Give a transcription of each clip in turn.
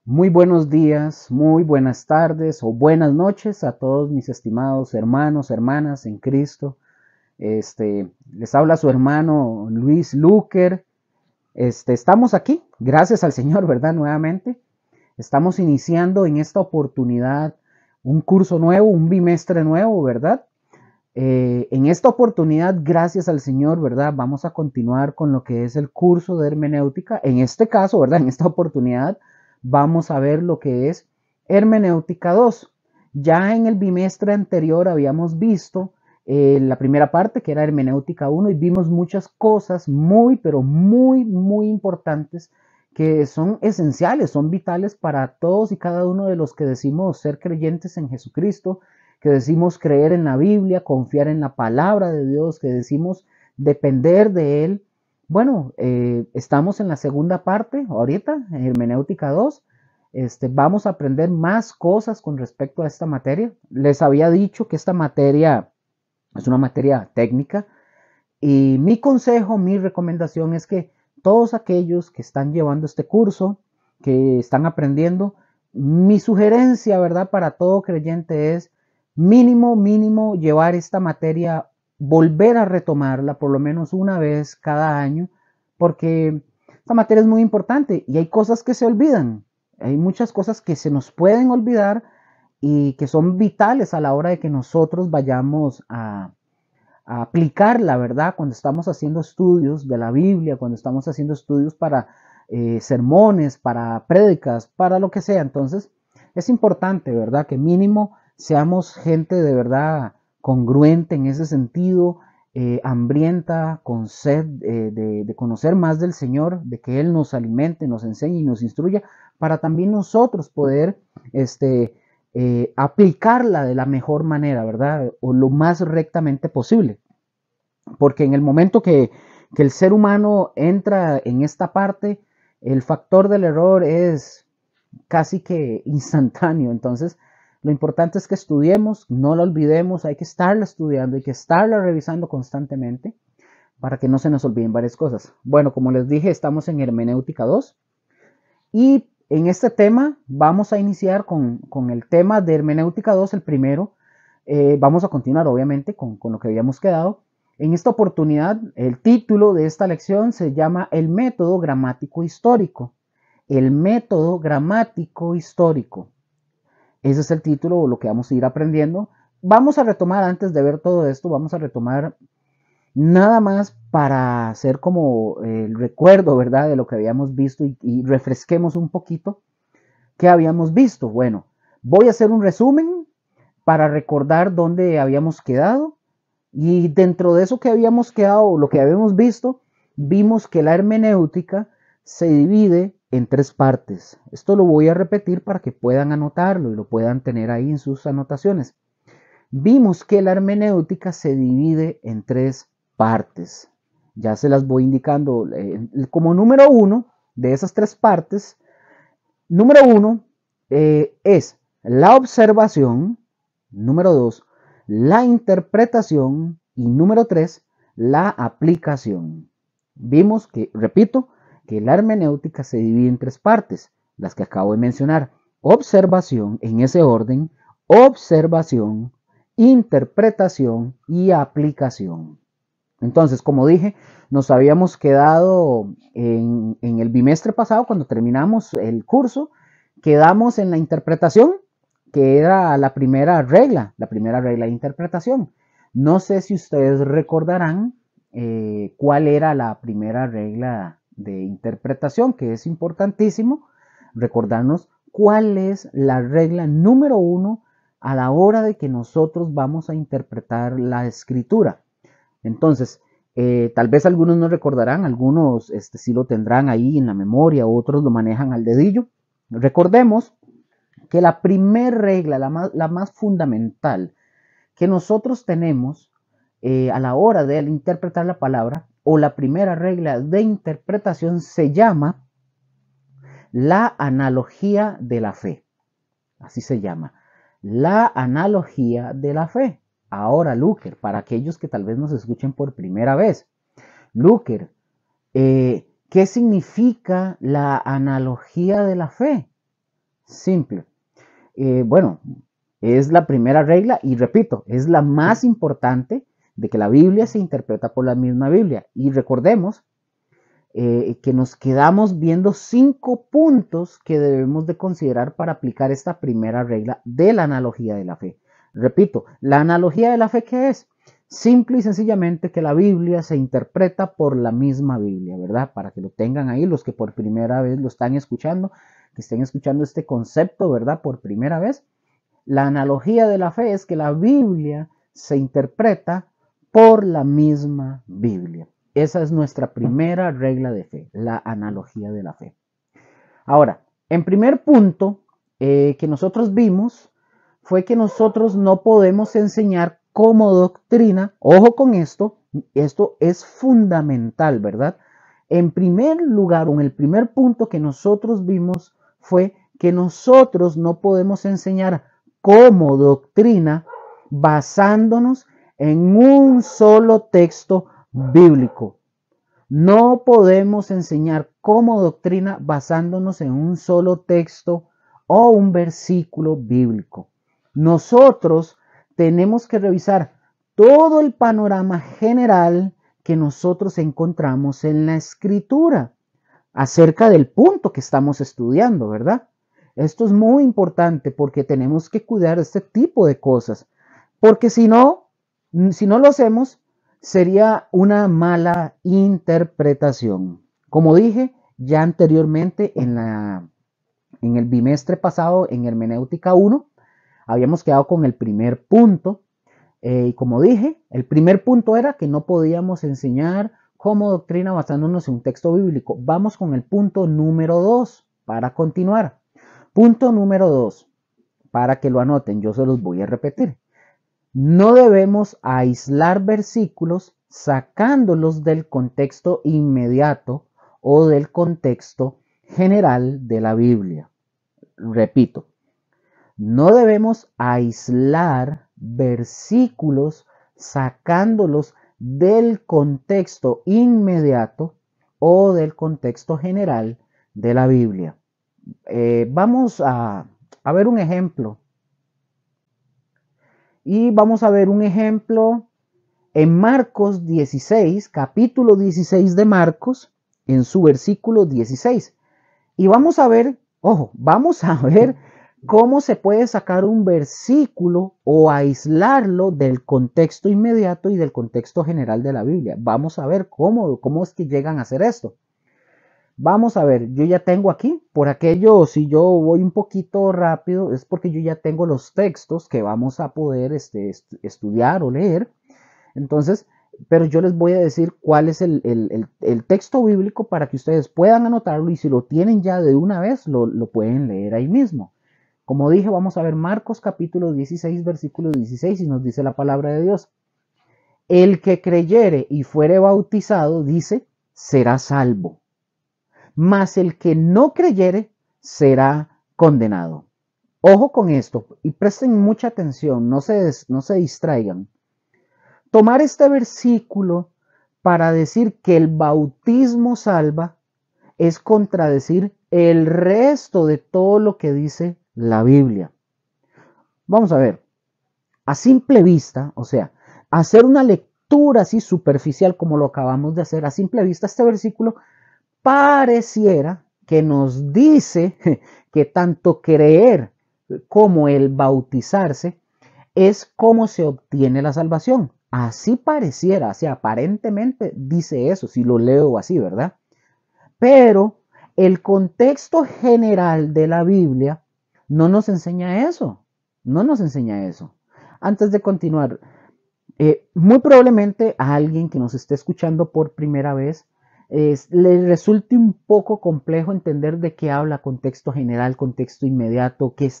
Muy buenos días, muy buenas tardes o buenas noches a todos mis estimados hermanos, hermanas en Cristo. Les habla su hermano Luis Luker. Estamos aquí, gracias al Señor, ¿verdad? Nuevamente. Estamos iniciando en esta oportunidad un curso nuevo, un bimestre nuevo, ¿verdad? En esta oportunidad, gracias al Señor, ¿verdad? Vamos a continuar con lo que es el curso de hermenéutica. En este caso, ¿verdad? En esta oportunidad vamos a ver lo que es hermenéutica 2. Ya en el bimestre anterior habíamos visto la primera parte que era hermenéutica 1 y vimos muchas cosas muy, pero muy importantes que son esenciales, son vitales para todos y cada uno de los que decimos ser creyentes en Jesucristo, que decimos creer en la Biblia, confiar en la palabra de Dios, que decimos depender de Él. Bueno, estamos en la segunda parte, ahorita, en hermenéutica 2. Vamos a aprender más cosas con respecto a esta materia. Les había dicho que esta materia es una materia técnica y mi consejo, mi recomendación es que todos aquellos que están llevando este curso, que están aprendiendo, mi sugerencia, ¿verdad? Para todo creyente es mínimo llevar esta materia, volver a retomarla por lo menos una vez cada año, porque esta materia es muy importante y hay cosas que se olvidan, hay muchas cosas que se nos pueden olvidar y que son vitales a la hora de que nosotros vayamos a aplicar la verdad cuando estamos haciendo estudios de la Biblia, cuando estamos haciendo estudios para sermones, para prédicas, para lo que sea. Entonces, es importante, ¿verdad? Que mínimo seamos gente de verdad congruente en ese sentido, hambrienta, con sed de conocer más del Señor, de que Él nos alimente, nos enseñe y nos instruya, para también nosotros poder aplicarla de la mejor manera, ¿verdad? O lo más rectamente posible. Porque en el momento que el ser humano entra en esta parte, el factor del error es casi que instantáneo. Entonces, lo importante es que estudiemos, no lo olvidemos, hay que estarla estudiando, hay que estarla revisando constantemente para que no se nos olviden varias cosas. Bueno, como les dije, estamos en hermenéutica 2 y en este tema vamos a iniciar con el tema de hermenéutica 2, el primero. Vamos a continuar obviamente con lo que habíamos quedado. En esta oportunidad, el título de esta lección se llama El método gramático histórico. El método gramático histórico. Ese es el título o lo que vamos a ir aprendiendo. Vamos a retomar, antes de ver todo esto, vamos a retomar nada más para hacer como el recuerdo, ¿verdad? De lo que habíamos visto y refresquemos un poquito qué habíamos visto. Bueno, voy a hacer un resumen para recordar dónde habíamos quedado. Y dentro de eso que habíamos quedado, lo que habíamos visto, vimos que la hermenéutica se divide en tres partes. Esto lo voy a repetir para que puedan anotarlo y lo puedan tener ahí en sus anotaciones. Vimos que la hermenéutica se divide en tres partes. Ya se las voy indicando como número uno de esas tres partes. Número uno es la observación. Número dos, la interpretación. Y número tres, la aplicación. Vimos que, repito, que la hermenéutica se divide en tres partes, las que acabo de mencionar. Observación, en ese orden, observación, interpretación y aplicación. Entonces, como dije, nos habíamos quedado en el bimestre pasado, cuando terminamos el curso, quedamos en la interpretación, que era la primera regla de interpretación. No sé si ustedes recordarán cuál era la primera regla de interpretación, que es importantísimo recordarnos cuál es la regla número uno a la hora de que nosotros vamos a interpretar la escritura. Entonces, tal vez algunos no recordarán, algunos sí lo tendrán ahí en la memoria, otros lo manejan al dedillo. Recordemos que la primera regla, la más fundamental que nosotros tenemos a la hora de interpretar la palabra, o la primera regla de interpretación, se llama la analogía de la fe. Así se llama. La analogía de la fe. Ahora, Luker, para aquellos que tal vez nos escuchen por primera vez. Luker, ¿qué significa la analogía de la fe? simple. Bueno, es la primera regla y repito, es la más importante de que la Biblia se interpreta por la misma Biblia. Y recordemos que nos quedamos viendo 5 puntos que debemos de considerar para aplicar esta primera regla de la analogía de la fe. Repito, la analogía de la fe, ¿qué es? Simple y sencillamente que la Biblia se interpreta por la misma Biblia, ¿verdad? Para que lo tengan ahí los que por primera vez lo están escuchando, que estén escuchando este concepto, ¿verdad? Por primera vez. La analogía de la fe es que la Biblia se interpreta por la misma Biblia. Esa es nuestra primera regla de fe, la analogía de la fe. Ahora, en primer punto que nosotros vimos fue que nosotros no podemos enseñar como doctrina, ojo con esto es fundamental, ¿verdad? En primer lugar, o en el primer punto que nosotros vimos fue que nosotros no podemos enseñar como doctrina basándonos en un solo texto bíblico. No podemos enseñar como doctrina basándonos en un solo texto o un versículo bíblico. Nosotros tenemos que revisar todo el panorama general que nosotros encontramos en la escritura acerca del punto que estamos estudiando, ¿verdad? Esto es muy importante porque tenemos que cuidar este tipo de cosas, porque si no lo hacemos, sería una mala interpretación. Como dije ya anteriormente en el bimestre pasado, en Hermenéutica 1, habíamos quedado con el primer punto. Y como dije, el primer punto era que no podíamos enseñar como doctrina basándonos en un texto bíblico. Vamos con el punto número 2 para continuar. Punto número 2, para que lo anoten, yo se los voy a repetir. No debemos aislar versículos sacándolos del contexto inmediato o del contexto general de la Biblia. Repito, no debemos aislar versículos sacándolos del contexto inmediato o del contexto general de la Biblia. Vamos a ver un ejemplo. Y vamos a ver un ejemplo en Marcos 16, capítulo 16 de Marcos, en su versículo 16. Y vamos a ver, ojo, vamos a ver cómo se puede sacar un versículo o aislarlo del contexto inmediato y del contexto general de la Biblia. Vamos a ver cómo es que llegan a hacer esto. Vamos a ver, yo ya tengo aquí, por aquello, si yo voy un poquito rápido, es porque yo ya tengo los textos que vamos a poder estudiar o leer. Entonces, pero yo les voy a decir cuál es el texto bíblico para que ustedes puedan anotarlo y si lo tienen ya de una vez, lo pueden leer ahí mismo. Como dije, vamos a ver Marcos capítulo 16, versículo 16 y nos dice la palabra de Dios. El que creyere y fuere bautizado, dice, será salvo. Mas el que no creyere será condenado. Ojo con esto y presten mucha atención, no se distraigan. Tomar este versículo para decir que el bautismo salva es contradecir el resto de todo lo que dice la Biblia. Vamos a ver, a simple vista, o sea, hacer una lectura así superficial como lo acabamos de hacer, a simple vista este versículo pareciera que nos dice que tanto creer como el bautizarse es como se obtiene la salvación. Así pareciera, o sea, aparentemente dice eso, si lo leo así, ¿verdad? Pero el contexto general de la Biblia no nos enseña eso, no nos enseña eso. Antes de continuar, muy probablemente a alguien que nos esté escuchando por primera vez le resulte un poco complejo entender de qué habla contexto general, contexto inmediato, que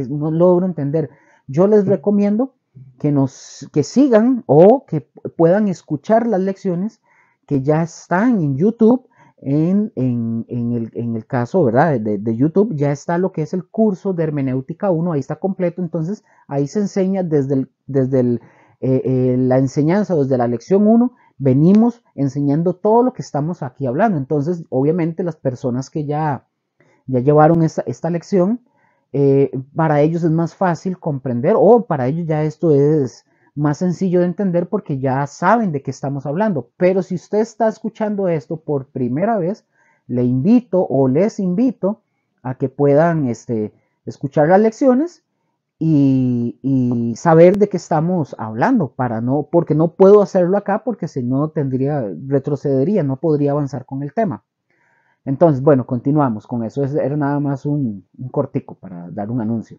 no logro entender. Yo les recomiendo que sigan o que puedan escuchar las lecciones que ya están en YouTube. En el caso, ¿verdad? De YouTube ya está lo que es el curso de Hermenéutica 1, ahí está completo, entonces ahí se enseña desde la enseñanza, desde la lección 1, venimos enseñando todo lo que estamos aquí hablando. Entonces, obviamente las personas que ya llevaron esta lección, para ellos es más fácil comprender, o para ellos ya esto es más sencillo de entender porque ya saben de qué estamos hablando. Pero si usted está escuchando esto por primera vez, le invito o les invito a que puedan escuchar las lecciones y saber de qué estamos hablando, porque no puedo hacerlo acá porque si no retrocedería, no podría avanzar con el tema. Entonces, bueno, continuamos con eso. Era nada más un cortico para dar un anuncio.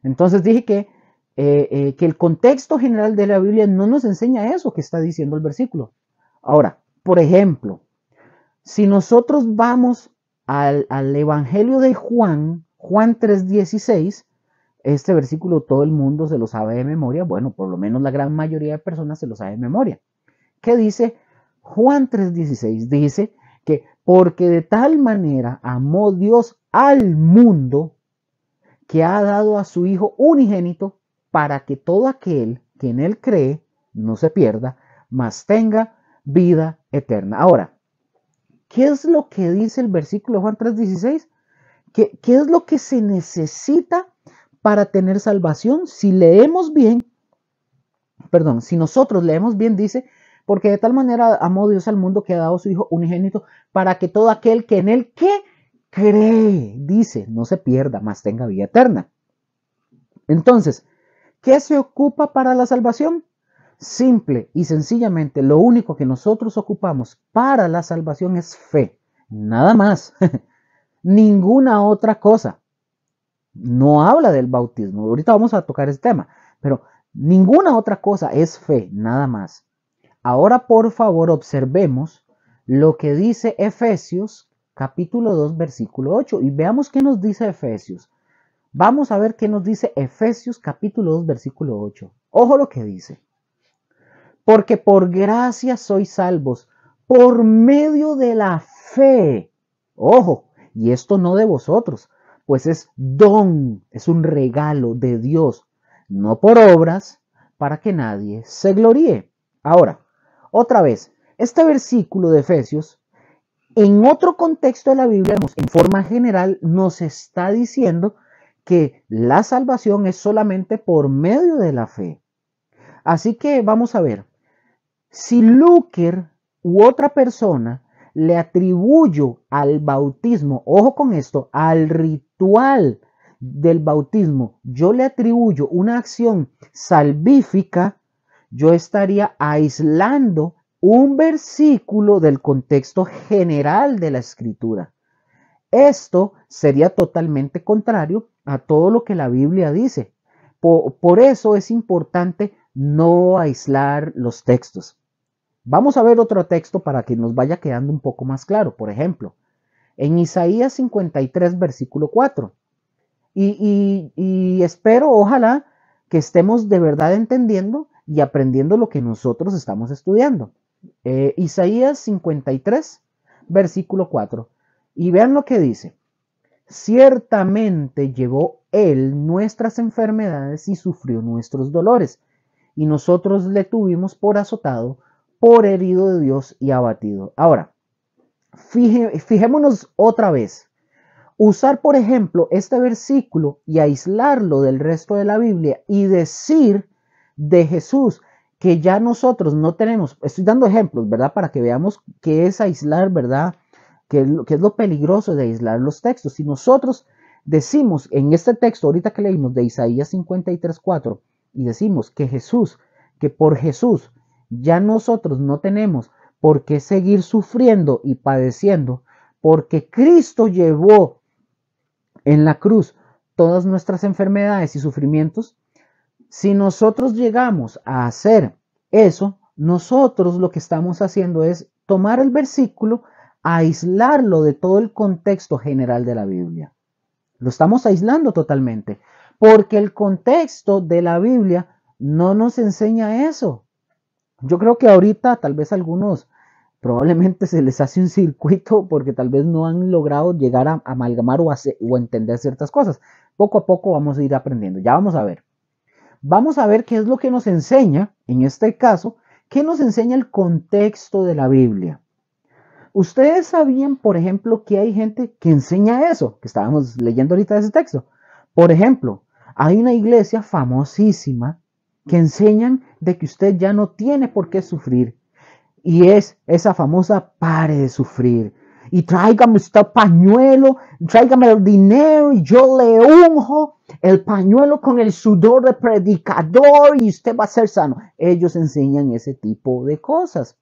Entonces dije que el contexto general de la Biblia no nos enseña eso que está diciendo el versículo. Ahora, por ejemplo, si nosotros vamos al Evangelio de Juan, Juan 3:16, este versículo todo el mundo se lo sabe de memoria. Bueno, por lo menos la gran mayoría de personas se lo sabe de memoria. ¿Qué dice Juan 3:16? Dice que porque de tal manera amó Dios al mundo que ha dado a su Hijo unigénito para que todo aquel que en él cree no se pierda, mas tenga vida eterna. Ahora, ¿qué es lo que dice el versículo de Juan 3:16? ¿Qué es lo que se necesita para tener salvación? Si nosotros leemos bien, dice, porque de tal manera amó Dios al mundo que ha dado a su Hijo unigénito para que todo aquel que en él cree, dice, no se pierda, mas tenga vida eterna. Entonces, ¿qué se ocupa para la salvación? Simple y sencillamente, lo único que nosotros ocupamos para la salvación es fe. Nada más. Ninguna otra cosa. No habla del bautismo. Ahorita vamos a tocar ese tema. Pero ninguna otra cosa es fe. Nada más. Ahora, por favor, observemos lo que dice Efesios capítulo 2, versículo 8. Y veamos qué nos dice Efesios. Vamos a ver qué nos dice Efesios capítulo 2, versículo 8. Ojo lo que dice. Porque por gracia sois salvos, por medio de la fe. Ojo, y esto no de vosotros, pues es don, es un regalo de Dios, no por obras, para que nadie se gloríe. Ahora, otra vez, este versículo de Efesios, en otro contexto de la Biblia, en forma general, nos está diciendo que la salvación es solamente por medio de la fe. Así que vamos a ver. Si Luker u otra persona le atribuyo al bautismo, ojo con esto, al ritual del bautismo, yo le atribuyo una acción salvífica, yo estaría aislando un versículo del contexto general de la escritura. Esto sería totalmente contrario a todo lo que la Biblia dice. Por eso es importante no aislar los textos. Vamos a ver otro texto para que nos vaya quedando un poco más claro. Por ejemplo, en Isaías 53, versículo 4. Y espero, ojalá, que estemos de verdad entendiendo y aprendiendo lo que nosotros estamos estudiando. Isaías 53, versículo 4. Y vean lo que dice. Ciertamente llevó él nuestras enfermedades y sufrió nuestros dolores, y nosotros le tuvimos por azotado, por herido de Dios y abatido. Ahora, fijémonos otra vez. Usar, por ejemplo, este versículo y aislarlo del resto de la Biblia y decir de Jesús que ya nosotros no tenemos, estoy dando ejemplos, ¿verdad? Para que veamos qué es aislar, ¿verdad? ¿Qué es lo peligroso de aislar los textos? Si nosotros decimos en este texto, ahorita que leímos de Isaías 53:4, y decimos que por Jesús, ya nosotros no tenemos por qué seguir sufriendo y padeciendo, porque Cristo llevó en la cruz todas nuestras enfermedades y sufrimientos. Si nosotros llegamos a hacer eso, nosotros lo que estamos haciendo es tomar el versículo, aislarlo de todo el contexto general de la Biblia. Lo estamos aislando totalmente, porque el contexto de la Biblia no nos enseña eso. Yo creo que ahorita tal vez algunos probablemente se les hace un circuito porque tal vez no han logrado llegar a amalgamar o entender ciertas cosas. Poco a poco vamos a ir aprendiendo. Ya vamos a ver. Vamos a ver qué es lo que nos enseña, en este caso, qué nos enseña el contexto de la Biblia. Ustedes sabían, por ejemplo, que hay gente que enseña eso, que estábamos leyendo ahorita ese texto. Por ejemplo, hay una iglesia famosísima que enseñan de que usted ya no tiene por qué sufrir. Y es esa famosa pare de sufrir. Y tráigame usted pañuelo, tráigame el dinero y yo le unjo el pañuelo con el sudor de predicador y usted va a ser sano. Ellos enseñan ese tipo de cosas.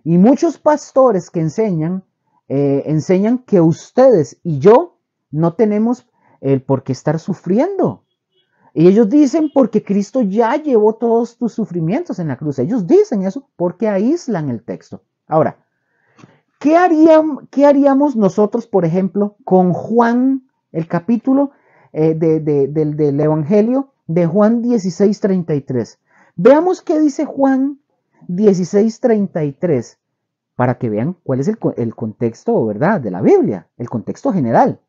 Y muchos pastores que enseñan que ustedes y yo no tenemos el por qué estar sufriendo. Y ellos dicen porque Cristo ya llevó todos tus sufrimientos en la cruz. Ellos dicen eso porque aíslan el texto. Ahora, ¿qué haríamos nosotros, por ejemplo, con Juan, el capítulo del Evangelio de Juan 16:33? Veamos qué dice Juan 16:33 para que vean cuál es el contexto, ¿verdad?, de la Biblia, el contexto general.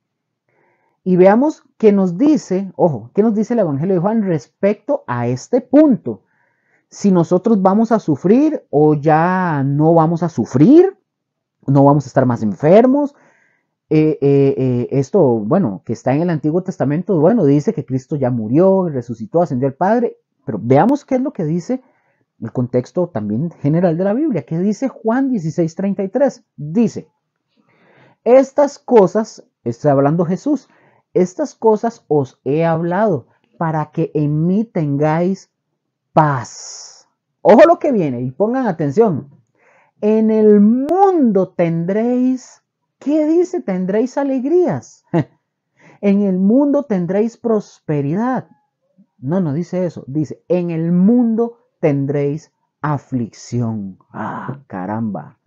Y veamos qué nos dice, ojo, qué nos dice el Evangelio de Juan respecto a este punto. Si nosotros vamos a sufrir o ya no vamos a sufrir, no vamos a estar más enfermos. Esto, bueno, que está en el Antiguo Testamento, bueno, dice que Cristo ya murió, resucitó, ascendió al Padre, pero veamos qué es lo que dice el contexto también general de la Biblia. ¿Qué dice Juan 16:33? Dice, estas cosas, está hablando Jesús, estas cosas os he hablado para que en mí tengáis paz. Ojo lo que viene y pongan atención. En el mundo tendréis, ¿qué dice? Tendréis alegrías. En el mundo tendréis prosperidad. No dice eso. Dice, en el mundo tendréis aflicción. Ah, caramba.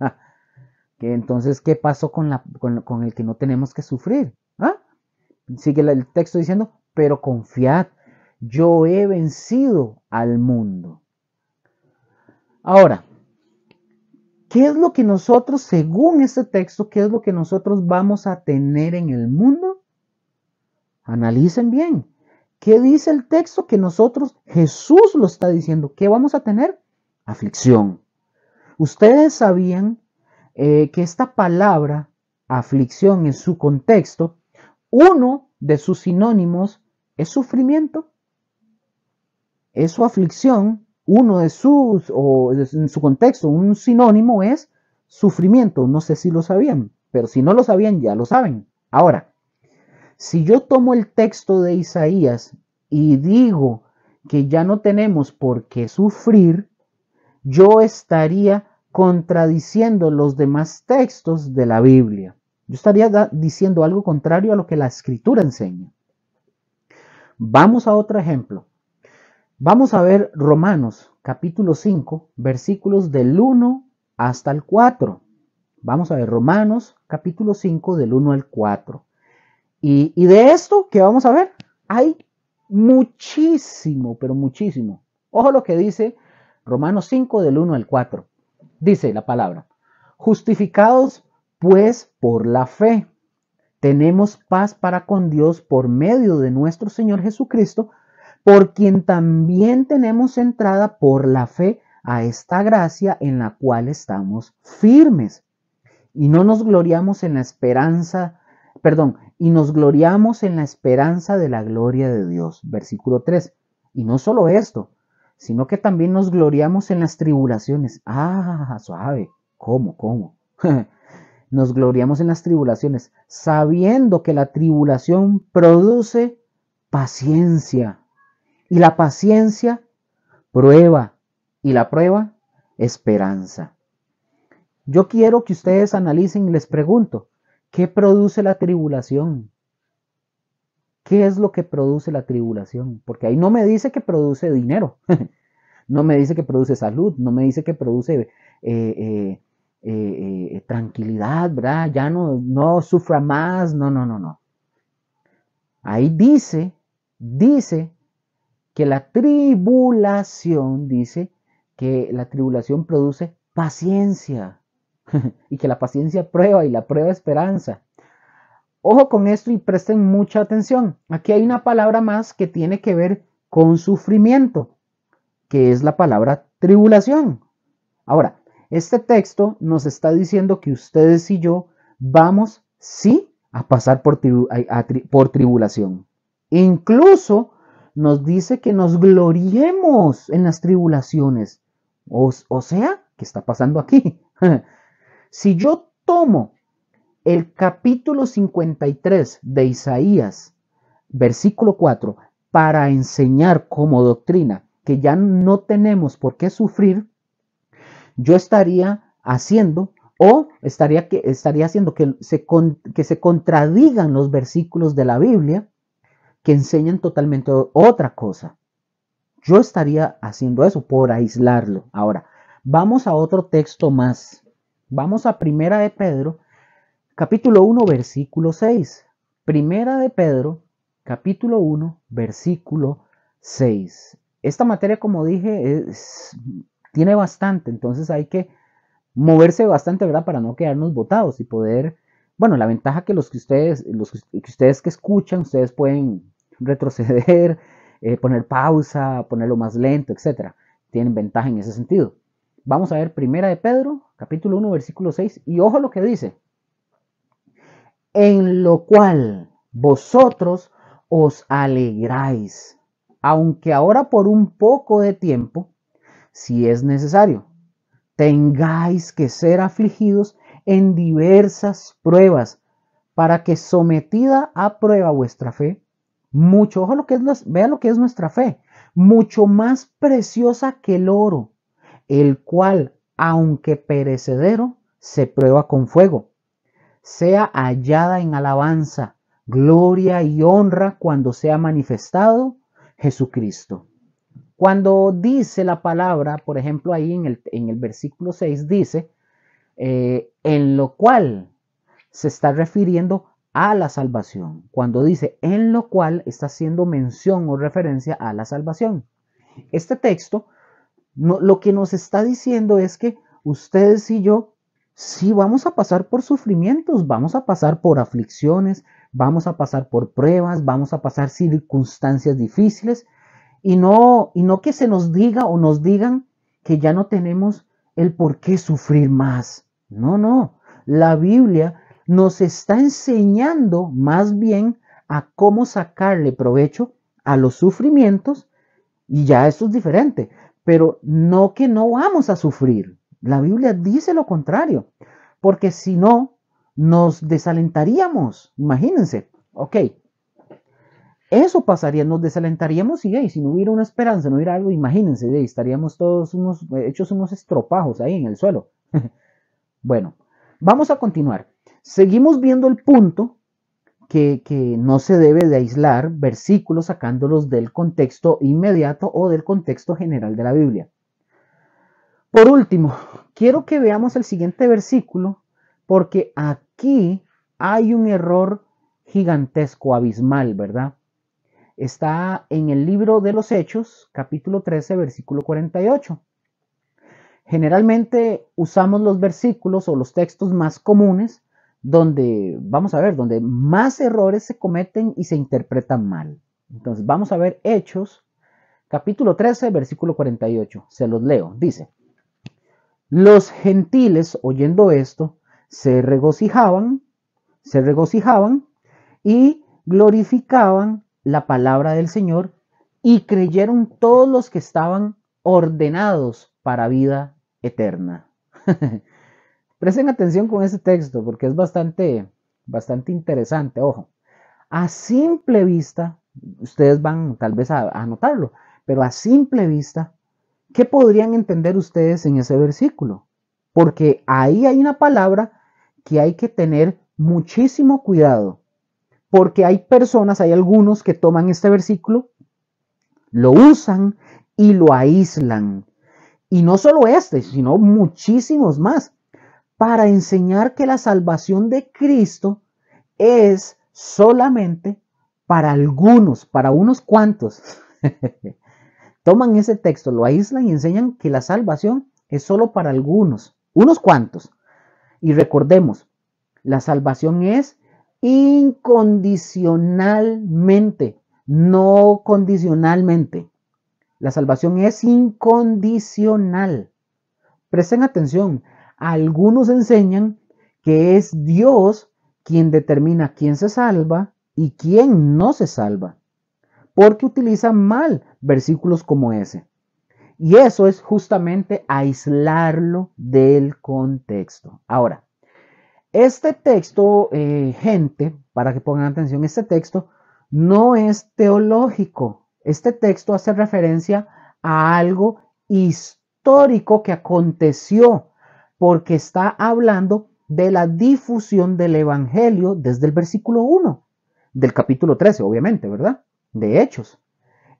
Que entonces, ¿qué pasó con el que no tenemos que sufrir? ¿Ah? Sigue el texto diciendo, pero confiad, yo he vencido al mundo. Ahora, ¿qué es lo que nosotros, según este texto, qué es lo que nosotros vamos a tener en el mundo? Analicen bien. ¿Qué dice el texto que nosotros, Jesús lo está diciendo? ¿Qué vamos a tener? Aflicción. Ustedes sabían que esta palabra, aflicción, en su contexto, uno de sus sinónimos es sufrimiento. Es su aflicción, uno de sus, o en su contexto, un sinónimo es sufrimiento. No sé si lo sabían, pero si no lo sabían, ya lo saben. Ahora, si yo tomo el texto de Isaías y digo que ya no tenemos por qué sufrir, yo estaría contradiciendo los demás textos de la Biblia. Yo estaría diciendo algo contrario a lo que la Escritura enseña. Vamos a otro ejemplo. Vamos a ver Romanos capítulo 5, versículos del 1 hasta el 4. Vamos a ver Romanos capítulo 5 del 1 al 4. Y de esto que vamos a ver, hay muchísimo, pero muchísimo. Ojo lo que dice Romanos 5 del 1 al 4. Dice la palabra, justificados pues por la fe, tenemos paz para con Dios por medio de nuestro Señor Jesucristo, por quien también tenemos entrada por la fe a esta gracia en la cual estamos firmes. Y no nos gloriamos en la esperanza, y nos gloriamos en la esperanza de la gloria de Dios. Versículo 3. Y no solo esto, sino que también nos gloriamos en las tribulaciones. Ah, suave. ¿Cómo? Nos gloriamos en las tribulaciones, sabiendo que la tribulación produce paciencia. Y la paciencia, prueba. Y la prueba, esperanza. Yo quiero que ustedes analicen y les pregunto, ¿qué produce la tribulación? ¿Qué es lo que produce la tribulación? Porque ahí no me dice que produce dinero, no me dice que produce salud, no me dice que produce tranquilidad, ¿verdad? Ya no sufra más, no. Ahí dice que la tribulación, produce paciencia y que la paciencia prueba y la prueba esperanza. Ojo con esto y presten mucha atención. Aquí hay una palabra más que tiene que ver con sufrimiento, que es la palabra tribulación. Ahora, este texto nos está diciendo que ustedes y yo vamos, sí, a pasar por tribulación. Incluso nos dice que nos gloriemos en las tribulaciones. O sea, ¿qué está pasando aquí? Si yo tomo el capítulo 53 de Isaías, versículo 4, para enseñar como doctrina que ya no tenemos por qué sufrir, yo estaría haciendo estaría haciendo que se contradigan los versículos de la Biblia que enseñan totalmente otra cosa. Yo estaría haciendo eso por aislarlo. Ahora, vamos a otro texto más. Vamos a Primera de Pedro, capítulo 1, versículo 6. Primera de Pedro, capítulo 1, versículo 6. Esta materia, como dije, tiene bastante, entonces hay que moverse bastante, ¿verdad? Para no quedarnos botados y poder, bueno, la ventaja que ustedes que escuchan, ustedes pueden retroceder, poner pausa, ponerlo más lento, etcétera. Tienen ventaja en ese sentido. Vamos a ver Primera de Pedro, capítulo 1, versículo 6, y ojo lo que dice. En lo cual vosotros os alegráis, aunque ahora por un poco de tiempo, si es necesario, tengáis que ser afligidos en diversas pruebas, para que sometida a prueba vuestra fe, mucho, ojo lo que es, vea lo que es nuestra fe, mucho más preciosa que el oro, el cual, aunque perecedero, se prueba con fuego, sea hallada en alabanza, gloria y honra cuando sea manifestado Jesucristo. Cuando dice la palabra, por ejemplo, ahí en el versículo 6 dice, en lo cual se está refiriendo a la salvación. Cuando dice en lo cual está haciendo mención o referencia a la salvación. Este texto lo que nos está diciendo es que ustedes y yo sí vamos a pasar por sufrimientos, vamos a pasar por aflicciones, vamos a pasar por pruebas, vamos a pasar circunstancias difíciles. Y no que se nos diga o nos digan que ya no tenemos el por qué sufrir más. No, no. La Biblia nos está enseñando más bien a cómo sacarle provecho a los sufrimientos y ya eso es diferente. Pero no que no vamos a sufrir. La Biblia dice lo contrario. Porque si no, nos desalentaríamos. Imagínense. Ok. Eso pasaría, nos desalentaríamos y si no hubiera una esperanza, no hubiera algo, imagínense, estaríamos todos hechos unos estropajos ahí en el suelo. Bueno, vamos a continuar. Seguimos viendo el punto que no se debe de aislar versículos sacándolos del contexto inmediato o del contexto general de la Biblia. Por último, quiero que veamos el siguiente versículo porque aquí hay un error gigantesco, abismal, ¿verdad? Está en el libro de los Hechos, capítulo 13, versículo 48. Generalmente usamos los versículos o los textos más comunes donde, vamos a ver, donde más errores se cometen y se interpretan mal. Entonces, vamos a ver Hechos, capítulo 13, versículo 48. Se los leo. Dice, los gentiles, oyendo esto, se regocijaban y glorificaban la palabra del Señor y creyeron todos los que estaban ordenados para vida eterna. Presten atención con ese texto porque es bastante interesante. Ojo, a simple vista, ustedes van tal vez a notarlo, pero a simple vista, ¿qué podrían entender ustedes en ese versículo? Porque ahí hay una palabra que hay que tener muchísimo cuidado. Porque hay personas, hay algunos que toman este versículo, lo usan y lo aíslan. Y no solo este, sino muchísimos más, para enseñar que la salvación de Cristo es solamente para algunos, para unos cuantos. Toman ese texto, lo aíslan y enseñan que la salvación es solo para algunos, unos cuantos. Y recordemos, la salvación es incondicionalmente, no condicionalmente. La salvación es incondicional. Presten atención, algunos enseñan que es Dios quien determina quién se salva y quién no se salva. porque utilizan mal versículos como ese. Y eso es justamente aislarlo del contexto. Ahora, este texto, gente, para que pongan atención, este texto no es teológico. Este texto hace referencia a algo histórico que aconteció, porque está hablando de la difusión del Evangelio desde el versículo 1 del capítulo 13, obviamente, ¿verdad? De Hechos.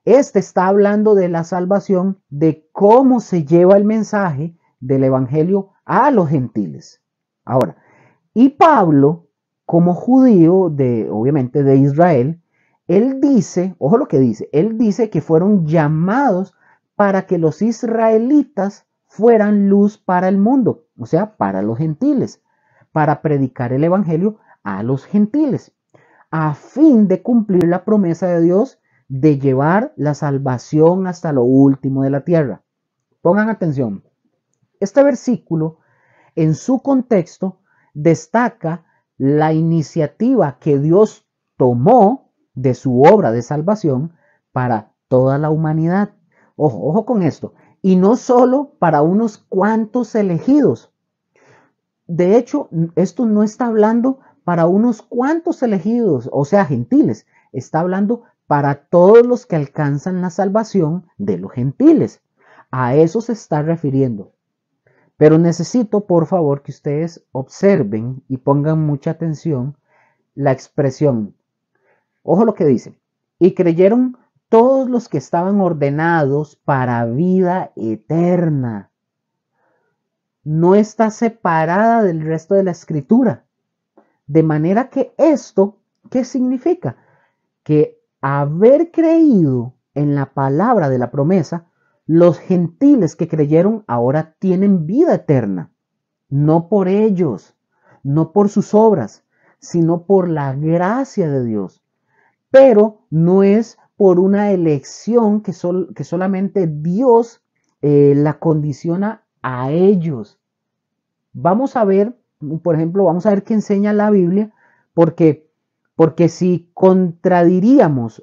Este está hablando de la salvación, de cómo se lleva el mensaje del Evangelio a los gentiles. Ahora, y Pablo, como judío obviamente de Israel, él dice, ojo lo que dice, él dice que fueron llamados para que los israelitas fueran luz para el mundo, o sea, para los gentiles, para predicar el evangelio a los gentiles, a fin de cumplir la promesa de Dios de llevar la salvación hasta lo último de la tierra. Pongan atención, este versículo en su contexto destaca la iniciativa que Dios tomó de su obra de salvación para toda la humanidad. Ojo, ojo con esto. Y no solo para unos cuantos elegidos. De hecho, esto no está hablando para unos cuantos elegidos, o sea, gentiles. Está hablando para todos los que alcanzan la salvación de los gentiles. A eso se está refiriendo. Pero necesito, por favor, que ustedes observen y pongan mucha atención la expresión. Ojo lo que dice. Y creyeron todos los que estaban ordenados para vida eterna. No está separada del resto de la escritura. De manera que esto, ¿qué significa? Que haber creído en la palabra de la promesa, los gentiles que creyeron ahora tienen vida eterna. No por ellos, no por sus obras, sino por la gracia de Dios. Pero no es por una elección que solamente Dios la condiciona a ellos. Vamos a ver, por ejemplo, vamos a ver qué enseña la Biblia, porque si contradiríamos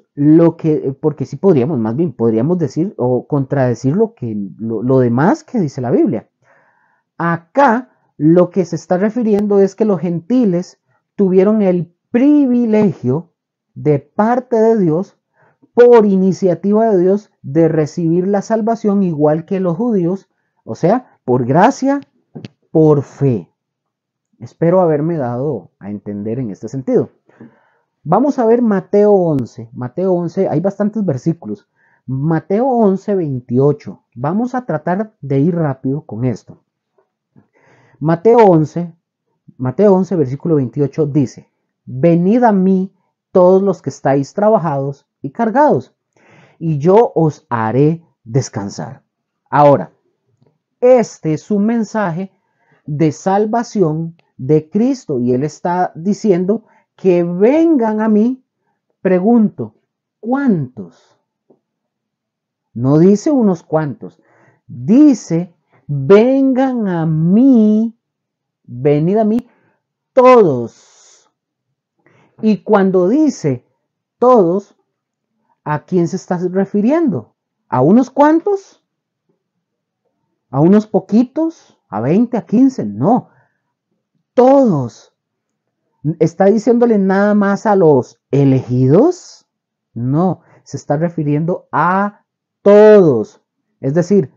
porque si podríamos, más bien podríamos decir o contradecir lo demás que dice la Biblia. Acá lo que se está refiriendo es que los gentiles tuvieron el privilegio de parte de Dios, por iniciativa de Dios, de recibir la salvación igual que los judíos, o sea, por gracia, por fe. Espero haberme dado a entender en este sentido. Vamos a ver Mateo 11. Mateo 11, hay bastantes versículos. Mateo 11, 28. Vamos a tratar de ir rápido con esto. Mateo 11, versículo 28 dice, venid a mí todos los que estáis trabajados y cargados, y yo os haré descansar. Ahora, este es un mensaje de salvación de Cristo, y Él está diciendo que vengan a mí. Pregunto, ¿cuántos? No dice unos cuantos, dice, vengan a mí, venid a mí todos. Y cuando dice todos, ¿a quién se está refiriendo? ¿A unos cuantos? ¿A unos poquitos? ¿A 20? ¿A 15? No, todos. ¿Está diciéndole nada más a los elegidos? No, se está refiriendo a todos. Es decir,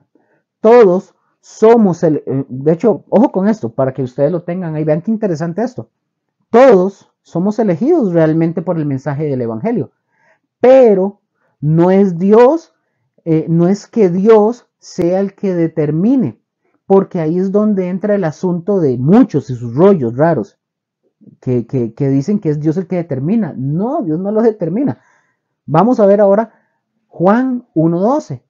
todos somos, de hecho, ojo con esto, para que ustedes lo tengan ahí, vean qué interesante esto. Todos somos elegidos realmente por el mensaje del Evangelio, pero no es Dios, no es que Dios sea el que determine, porque ahí es donde entra el asunto de muchos y sus rollos raros, que dicen que es Dios el que determina. No, Dios no lo determina. Vamos a ver ahora Juan 1.12.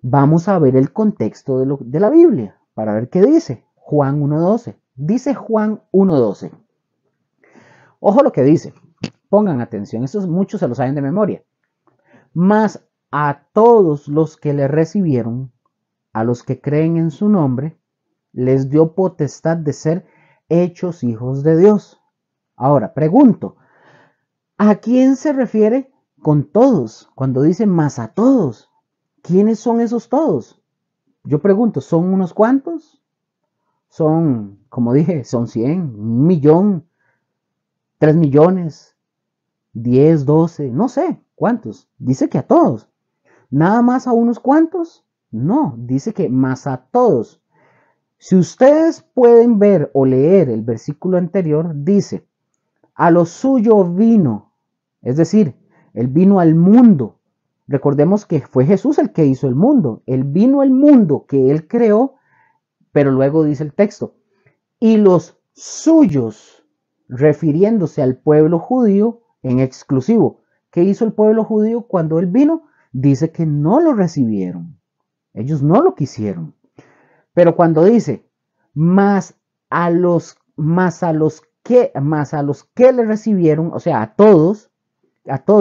Vamos a ver el contexto de la Biblia para ver qué dice Juan 1.12. Dice Juan 1.12. Ojo lo que dice. Pongan atención, estos muchos se lo saben de memoria. Mas a todos los que le recibieron, a los que creen en su nombre, les dio potestad de ser hechos hijos de Dios. Ahora, pregunto, ¿a quién se refiere con todos, cuando dice más a todos, ¿quiénes son esos todos? Yo pregunto, ¿son unos cuantos? Son, como dije, son 100, 1.000.000, 3.000.000, 10, 12, no sé cuántos. Dice que a todos. ¿Nada más a unos cuantos? No, dice que más a todos. Si ustedes pueden ver o leer el versículo anterior, dice, a lo suyo vino, es decir, él vino al mundo. Recordemos que fue Jesús el que hizo el mundo. Él vino al mundo que él creó, pero luego dice el texto, y los suyos, refiriéndose al pueblo judío en exclusivo. ¿Qué hizo el pueblo judío cuando él vino? Dice que no lo recibieron. Ellos no lo quisieron. Pero cuando dice, más a los que le recibieron, o sea, a todos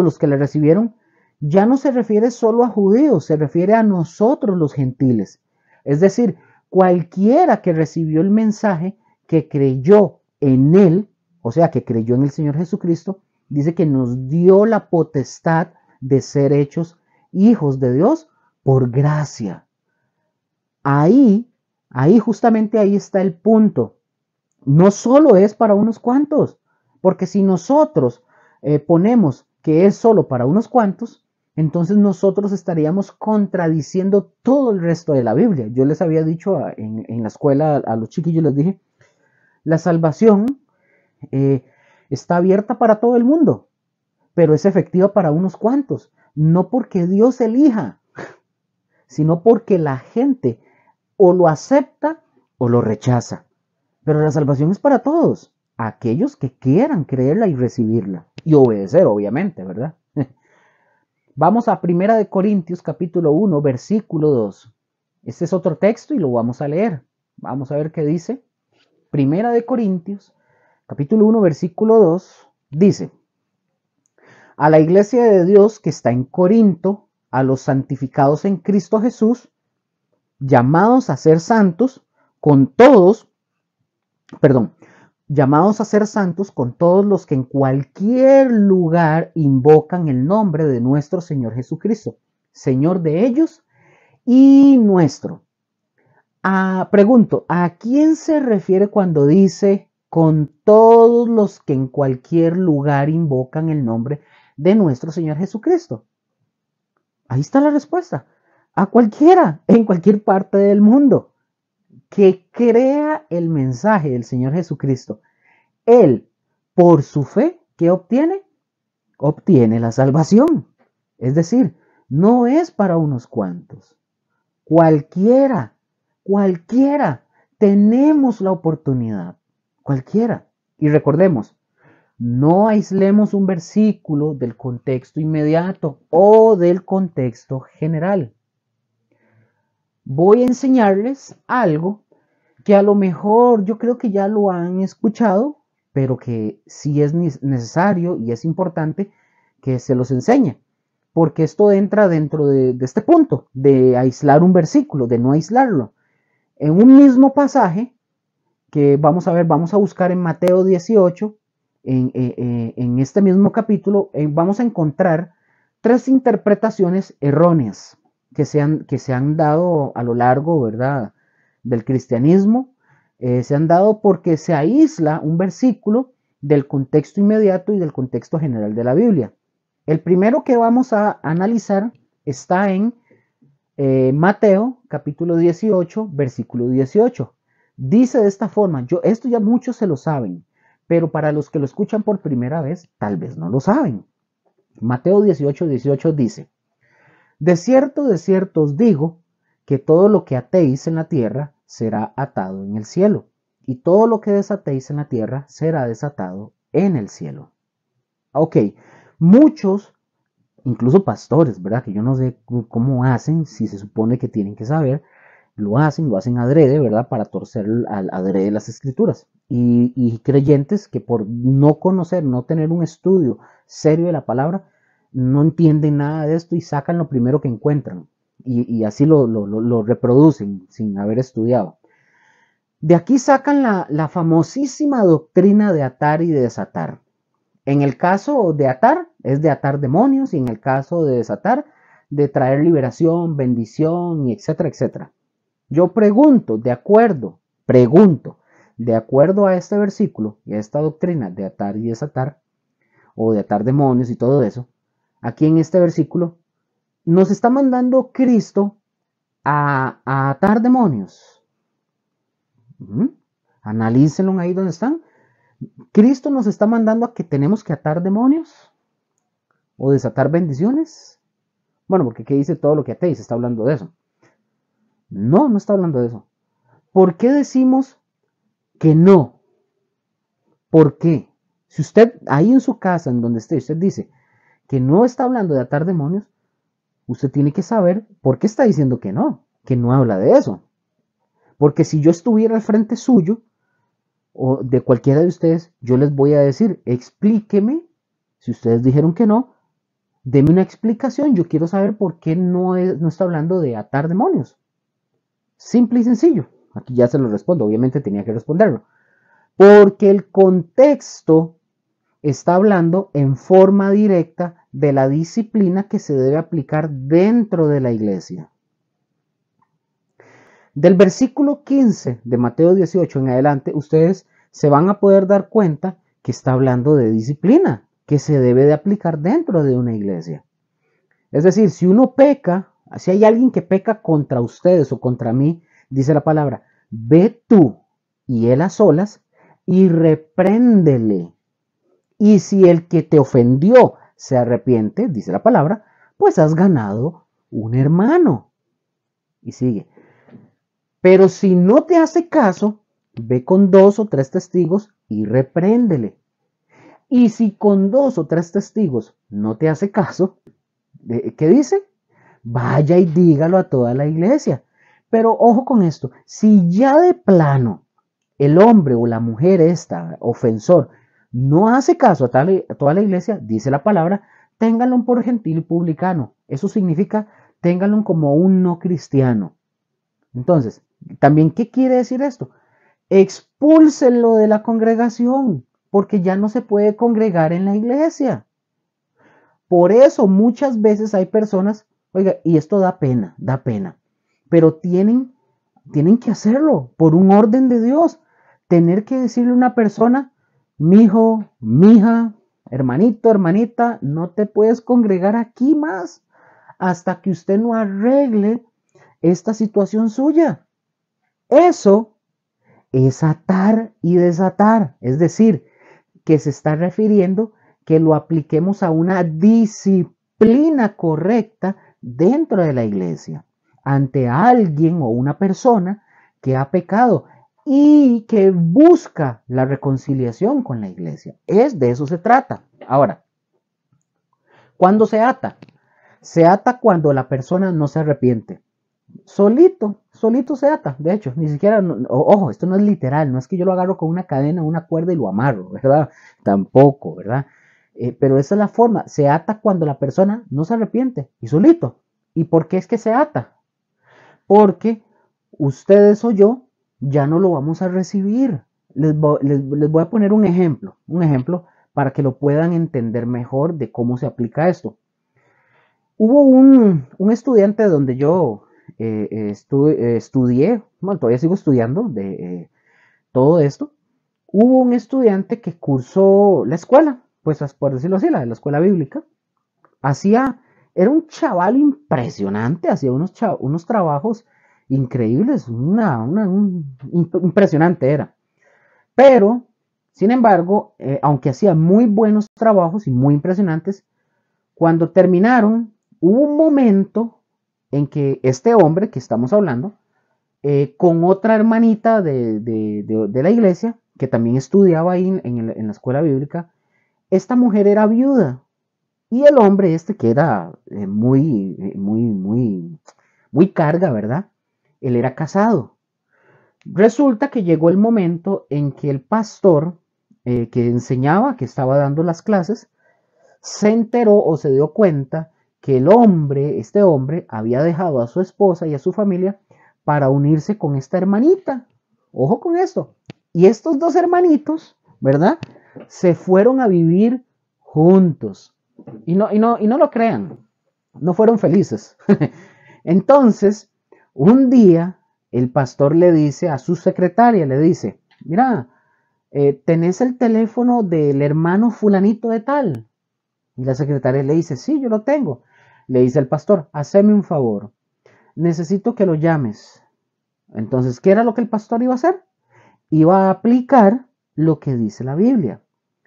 los que le recibieron, ya no se refiere solo a judíos, se refiere a nosotros los gentiles. Es decir, cualquiera que recibió el mensaje, que creyó en él, o sea, que creyó en el Señor Jesucristo, dice que nos dio la potestad de ser hechos hijos de Dios por gracia. Ahí justamente ahí está el punto. No solo es para unos cuantos, porque si nosotros ponemos que es solo para unos cuantos, entonces nosotros estaríamos contradiciendo todo el resto de la Biblia. Yo les había dicho en la escuela a los chiquillos, les dije, la salvación está abierta para todo el mundo, pero es efectiva para unos cuantos, no porque Dios elija, sino porque la gente o lo acepta o lo rechaza. Pero la salvación es para todos, aquellos que quieran creerla y recibirla. Y obedecer, obviamente, ¿verdad? Vamos a 1 Corintios capítulo 1, versículo 2. Este es otro texto y lo vamos a leer. Vamos a ver qué dice. 1 Corintios capítulo 1, versículo 2, dice, a la iglesia de Dios que está en Corinto, a los santificados en Cristo Jesús, llamados a ser santos, llamados a ser santos con todos los que en cualquier lugar invocan el nombre de nuestro Señor Jesucristo, Señor de ellos y nuestro. Pregunto, ¿a quién se refiere cuando dice con todos los que en cualquier lugar invocan el nombre de nuestro Señor Jesucristo? Ahí está la respuesta. A cualquiera, en cualquier parte del mundo que crea el mensaje del Señor Jesucristo. Él, por su fe, ¿qué obtiene? Obtiene la salvación. Es decir, no es para unos cuantos. Cualquiera, tenemos la oportunidad. Cualquiera. Y recordemos, no aislemos un versículo del contexto inmediato o del contexto general. Voy a enseñarles algo que a lo mejor yo creo que ya lo han escuchado, pero que sí es necesario y es importante que se los enseñe, porque esto entra dentro de este punto, de aislar un versículo, de no aislarlo. En un mismo pasaje, que vamos a ver, vamos a buscar en Mateo 18, en este mismo capítulo, vamos a encontrar 3 interpretaciones erróneas que se han dado a lo largo, ¿verdad?, del cristianismo. Se han dado porque se aísla un versículo del contexto inmediato y del contexto general de la Biblia. El primero que vamos a analizar está en Mateo capítulo 18, versículo 18. Dice de esta forma, esto ya muchos se lo saben, pero para los que lo escuchan por primera vez, tal vez no lo saben. Mateo 18, 18 dice, de cierto os digo, que todo lo que atéis en la tierra será atado en el cielo, y todo lo que desatéis en la tierra será desatado en el cielo. Ok, muchos, incluso pastores, ¿verdad? Que yo no sé cómo hacen, si se supone que tienen que saber, lo hacen adrede, ¿verdad? Para torcer adrede las escrituras. Y creyentes que por no conocer, no tener un estudio serio de la palabra, no entienden nada de esto y sacan lo primero que encuentran. Y así lo reproducen sin haber estudiado. De aquí sacan la famosísima doctrina de atar y de desatar. En el caso de atar, es de atar demonios, y en el caso de desatar, de traer liberación, bendición, y etcétera, etcétera. Yo pregunto, de acuerdo a este versículo y a esta doctrina de atar y desatar, o de atar demonios y todo eso, aquí en este versículo, nos está mandando Cristo a atar demonios. Analícenlo ahí donde están. Cristo nos está mandando a que tenemos que atar demonios o desatar bendiciones. Bueno, porque ¿qué dice todo lo que atéis? Está hablando de eso. No, no está hablando de eso. ¿Por qué decimos que no? ¿Por qué? Si usted ahí en su casa, en donde esté, usted dice que no está hablando de atar demonios, usted tiene que saber por qué está diciendo que no habla de eso. Porque si yo estuviera al frente suyo, o de cualquiera de ustedes, yo les voy a decir, explíqueme, si ustedes dijeron que no, deme una explicación, yo quiero saber por qué no está hablando de atar demonios. Simple y sencillo. Aquí ya se lo respondo, obviamente tenía que responderlo. Porque el contexto está hablando en forma directa de la disciplina que se debe aplicar dentro de la iglesia. Del versículo 15 de Mateo 18 en adelante, ustedes se van a poder dar cuenta que está hablando de disciplina que se debe de aplicar dentro de una iglesia. Es decir, si uno peca, si hay alguien que peca contra ustedes o contra mí, dice la palabra, ve tú y él a solas y repréndele. Y si el que te ofendió se arrepiente, dice la palabra, pues has ganado un hermano. Y sigue. Pero si no te hace caso, ve con 2 o 3 testigos y repréndele. Y si con 2 o 3 testigos no te hace caso, ¿qué dice? Vaya y dígalo a toda la iglesia. Pero ojo con esto, si ya de plano el hombre o la mujer esta, ofensor, no hace caso a toda la iglesia, dice la palabra, ténganlo por gentil y publicano. Eso significa, ténganlo como un no cristiano. Entonces, también, ¿qué quiere decir esto? Expúlsenlo de la congregación, porque ya no se puede congregar en la iglesia. Por eso muchas veces hay personas, oiga, y esto da pena, pero tienen que hacerlo por un orden de Dios. Tener que decirle a una persona, mijo, mija, hermanito, hermanita, no te puedes congregar aquí más hasta que usted no arregle esta situación suya. Eso es atar y desatar, es decir, que se está refiriendo que lo apliquemos a una disciplina correcta dentro de la iglesia, ante alguien o una persona que ha pecado y que busca la reconciliación con la iglesia. De eso se trata. Ahora, ¿cuándo se ata? Se ata cuando la persona no se arrepiente. Solito se ata, de hecho, ni siquiera, ojo, esto no es literal, no es que yo lo agarro con una cadena, una cuerda y lo amarro, ¿verdad? Tampoco, ¿verdad? Pero esa es la forma, se ata cuando la persona no se arrepiente, y solito. ¿Y por qué es que se ata? Porque ustedes o yo ya no lo vamos a recibir. Les voy a poner un ejemplo para que lo puedan entender mejor de cómo se aplica esto. Hubo un estudiante donde yo estudié, bueno, todavía sigo estudiando de todo esto. Hubo un estudiante que cursó la escuela, pues por decirlo así, la escuela bíblica. Era un chaval impresionante, hacía unos trabajos increíbles, impresionante era. Pero, sin embargo, aunque hacía muy buenos trabajos y muy impresionantes, cuando terminaron, hubo un momento en que este hombre que estamos hablando, con otra hermanita de la iglesia, que también estudiaba ahí en la escuela bíblica, esta mujer era viuda. Y el hombre que era muy carga, ¿verdad? Él era casado. Resulta que llegó el momento en que el pastor que enseñaba, que estaba dando las clases, se enteró o se dio cuenta que este hombre, había dejado a su esposa y a su familia para unirse con esta hermanita. Ojo con esto. Y estos dos hermanitos, ¿verdad? Se fueron a vivir juntos. Y no lo crean, no fueron felices. Entonces, un día el pastor le dice a su secretaria, le dice, mira, ¿tenés el teléfono del hermano fulanito de tal? Y la secretaria le dice, sí, yo lo tengo. Le dice el pastor, haceme un favor, necesito que lo llames. Entonces, ¿qué era lo que el pastor iba a hacer? Iba a aplicar lo que dice la Biblia.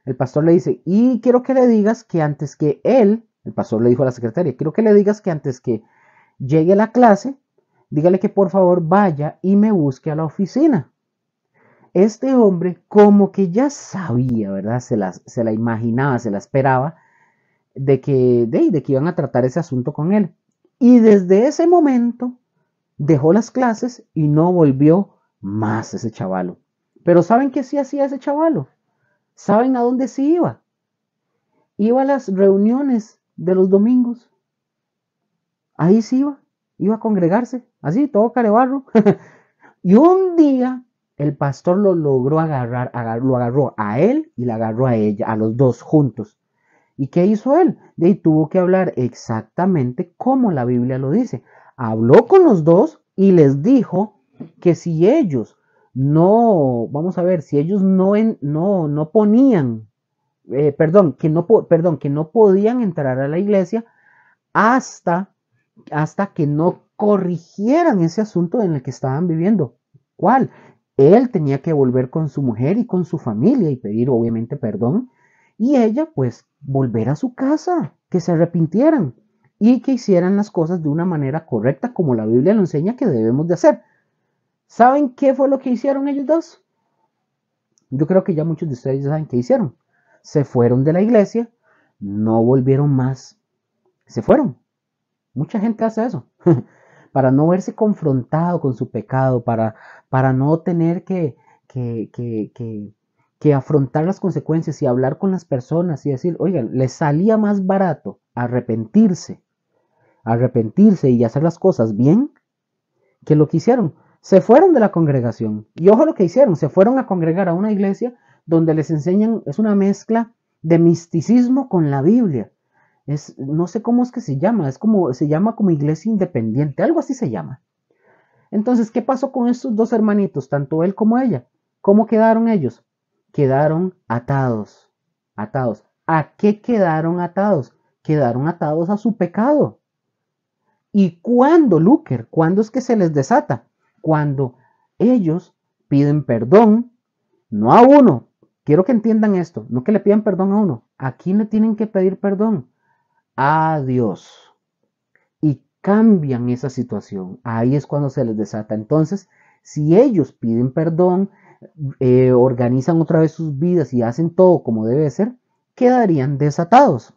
El pastor le dice, y quiero que le digas que antes que él, el pastor le dijo a la secretaria, quiero que le digas que antes que llegue a la clase, dígale que por favor vaya y me busque a la oficina. Este hombre como que ya sabía, ¿verdad? Se la imaginaba, se la esperaba, de que iban a tratar ese asunto con él. Y desde ese momento dejó las clases y no volvió más ese chavalo. Pero ¿saben qué sí hacía ese chavalo? ¿Saben a dónde sí iba? Iba a las reuniones de los domingos. Ahí sí iba a congregarse, así, todo carebarro. Y un día el pastor lo logró agarrar, lo agarró a él y la agarró a ella, a los dos juntos. ¿Y qué hizo él? De ahí tuvo que hablar exactamente como la Biblia lo dice. Habló con los dos y les dijo que si ellos no, vamos a ver, si ellos no ponían, que no podían entrar a la iglesia hasta, hasta que no corrigieran ese asunto en el que estaban viviendo. ¿Cuál? Él tenía que volver con su mujer y con su familia y pedir obviamente perdón. Y ella pues volver a su casa, que se arrepintieran y que hicieran las cosas de una manera correcta como la Biblia lo enseña que debemos de hacer. ¿Saben qué fue lo que hicieron ellos dos? Yo creo que ya muchos de ustedes ya saben qué hicieron. Se fueron de la iglesia, no volvieron más. Se fueron. Mucha gente hace eso. Para no verse confrontado con su pecado, para no tener que afrontar las consecuencias y hablar con las personas y decir, oigan, les salía más barato arrepentirse y hacer las cosas bien que lo que hicieron. Se fueron de la congregación. Y ojo lo que hicieron, se fueron a congregar a una iglesia donde les enseñan, es una mezcla de misticismo con la Biblia. No sé cómo es que se llama, se llama como iglesia independiente, algo así se llama. Entonces, ¿qué pasó con estos dos hermanitos, tanto él como ella? ¿Cómo quedaron ellos? Quedaron atados, atados. ¿A qué quedaron atados? Quedaron atados a su pecado. ¿Y cuándo, Luker? ¿Cuándo es que se les desata? Cuando ellos piden perdón, no a uno. Quiero que entiendan esto, no que le pidan perdón a uno. ¿A quién le tienen que pedir perdón? A Dios. Y cambian esa situación. Ahí es cuando se les desata. Entonces, si ellos piden perdón, organizan otra vez sus vidas y hacen todo como debe ser, quedarían desatados.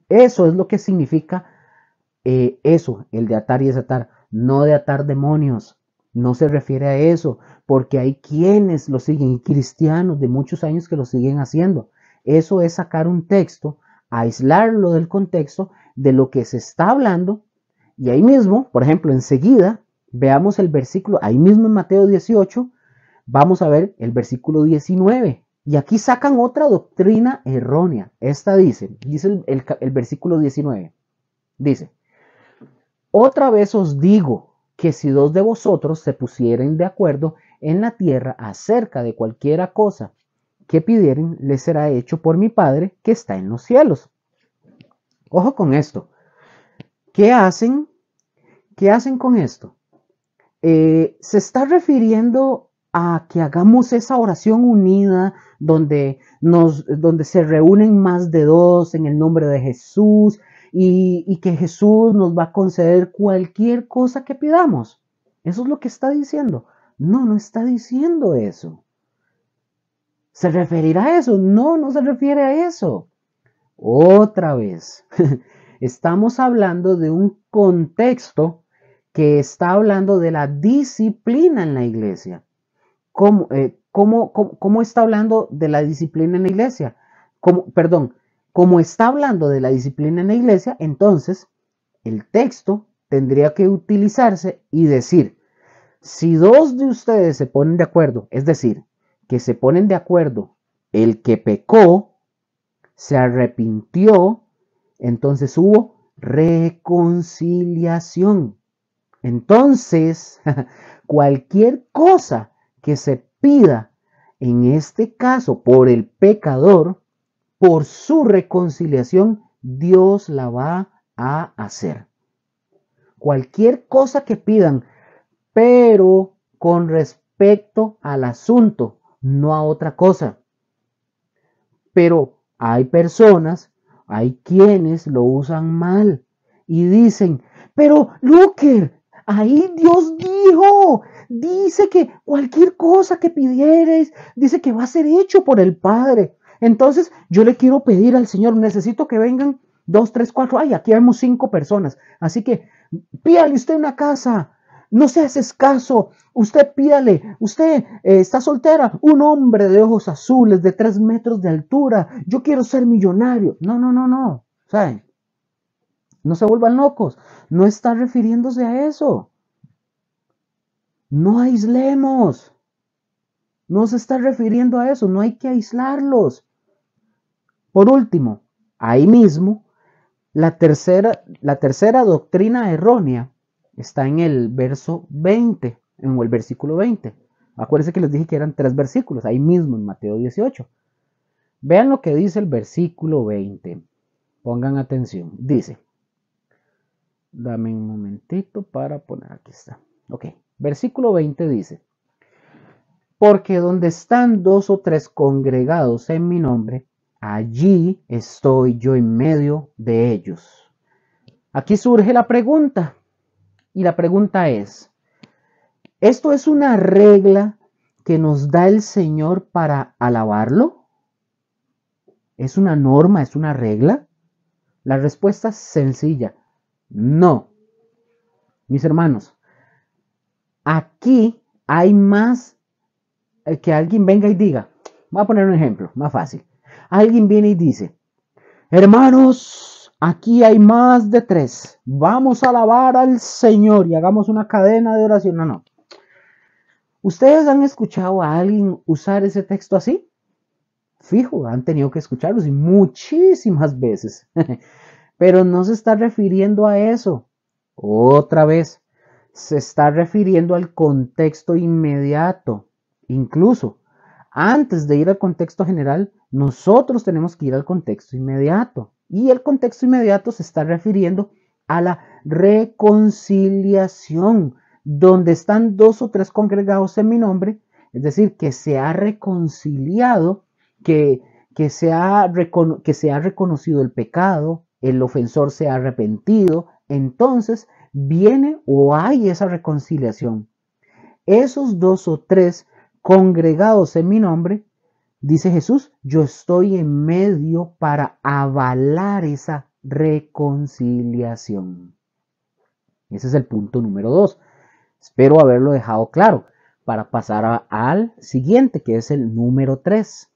Eso es lo que significa eso, el de atar y desatar, no de atar demonios. No se refiere a eso, porque hay quienes lo siguen, y cristianos de muchos años que lo siguen haciendo. Eso es sacar un texto, aislarlo del contexto de lo que se está hablando, y ahí mismo, por ejemplo, enseguida, veamos el versículo, ahí mismo en Mateo 18, vamos a ver el versículo 19. Y aquí sacan otra doctrina errónea. Esta dice el versículo 19, dice, otra vez os digo que si dos de vosotros se pusieren de acuerdo en la tierra acerca de cualquiera cosa que pidieren, les será hecho por mi Padre que está en los cielos. Ojo con esto. ¿Qué hacen? ¿Qué hacen con esto? Se está refiriendo a que hagamos esa oración unida donde se reúnen más de dos en el nombre de Jesús y que Jesús nos va a conceder cualquier cosa que pidamos. Eso es lo que está diciendo. No, no está diciendo eso. ¿Se referirá a eso? No, no se refiere a eso. Otra vez, estamos hablando de un contexto que está hablando de la disciplina en la iglesia. ¿Cómo está hablando de la disciplina en la iglesia? Como está hablando de la disciplina en la iglesia, entonces el texto tendría que utilizarse y decir, si dos de ustedes se ponen de acuerdo, es decir, que se ponen de acuerdo el que pecó, se arrepintió, entonces hubo reconciliación. Entonces, cualquier cosa que se pida, en este caso por el pecador, por su reconciliación, Dios la va a hacer. Cualquier cosa que pidan, pero con respecto al asunto, no a otra cosa. Pero hay personas, hay quienes lo usan mal y dicen, pero Luker, ahí Dios dice que cualquier cosa que pidieres, dice que va a ser hecho por el Padre. Entonces yo le quiero pedir al Señor, necesito que vengan 2, 3, 4, ay, aquí vemos 5 personas, así que pídale usted una casa, no seas escaso, usted pídale, usted está soltera, un hombre de ojos azules, de 3 metros de altura, yo quiero ser millonario. No, ¿saben? No se vuelvan locos, no está refiriéndose a eso. No aislemos, no se está refiriendo a eso, no hay que aislarlos. Por último, ahí mismo, la tercera doctrina errónea está en el verso 20, en el versículo 20. Acuérdense que les dije que eran 3 versículos, ahí mismo en Mateo 18. Vean lo que dice el versículo 20. Pongan atención. Dice, dame un momentito para poner, aquí está. Ok, versículo 20 dice, porque donde están 2 o 3 congregados en mi nombre, allí estoy yo en medio de ellos. Aquí surge la pregunta, y la pregunta es, ¿esto es una regla que nos da el Señor para alabarlo? ¿Es una norma, es una regla? La respuesta es sencilla, no. Mis hermanos, aquí hay más que alguien venga y diga, voy a poner un ejemplo, más fácil. Alguien viene y dice, hermanos, aquí hay más de 3, vamos a alabar al Señor y hagamos una cadena de oración. No. ¿Ustedes han escuchado a alguien usar ese texto así? Fijo, han tenido que escucharlo y muchísimas veces. Pero no se está refiriendo a eso. Otra vez, se está refiriendo al contexto inmediato. Incluso, antes de ir al contexto general, nosotros tenemos que ir al contexto inmediato. Y el contexto inmediato se está refiriendo a la reconciliación, donde están 2 o 3 congregados en mi nombre, es decir, que se ha reconciliado, que se ha reconocido el pecado, el ofensor se ha arrepentido, entonces viene o hay esa reconciliación. Esos 2 o 3 congregados en mi nombre, dice Jesús, yo estoy en medio para avalar esa reconciliación. Ese es el punto número 2. Espero haberlo dejado claro para pasar al siguiente, que es el número 3.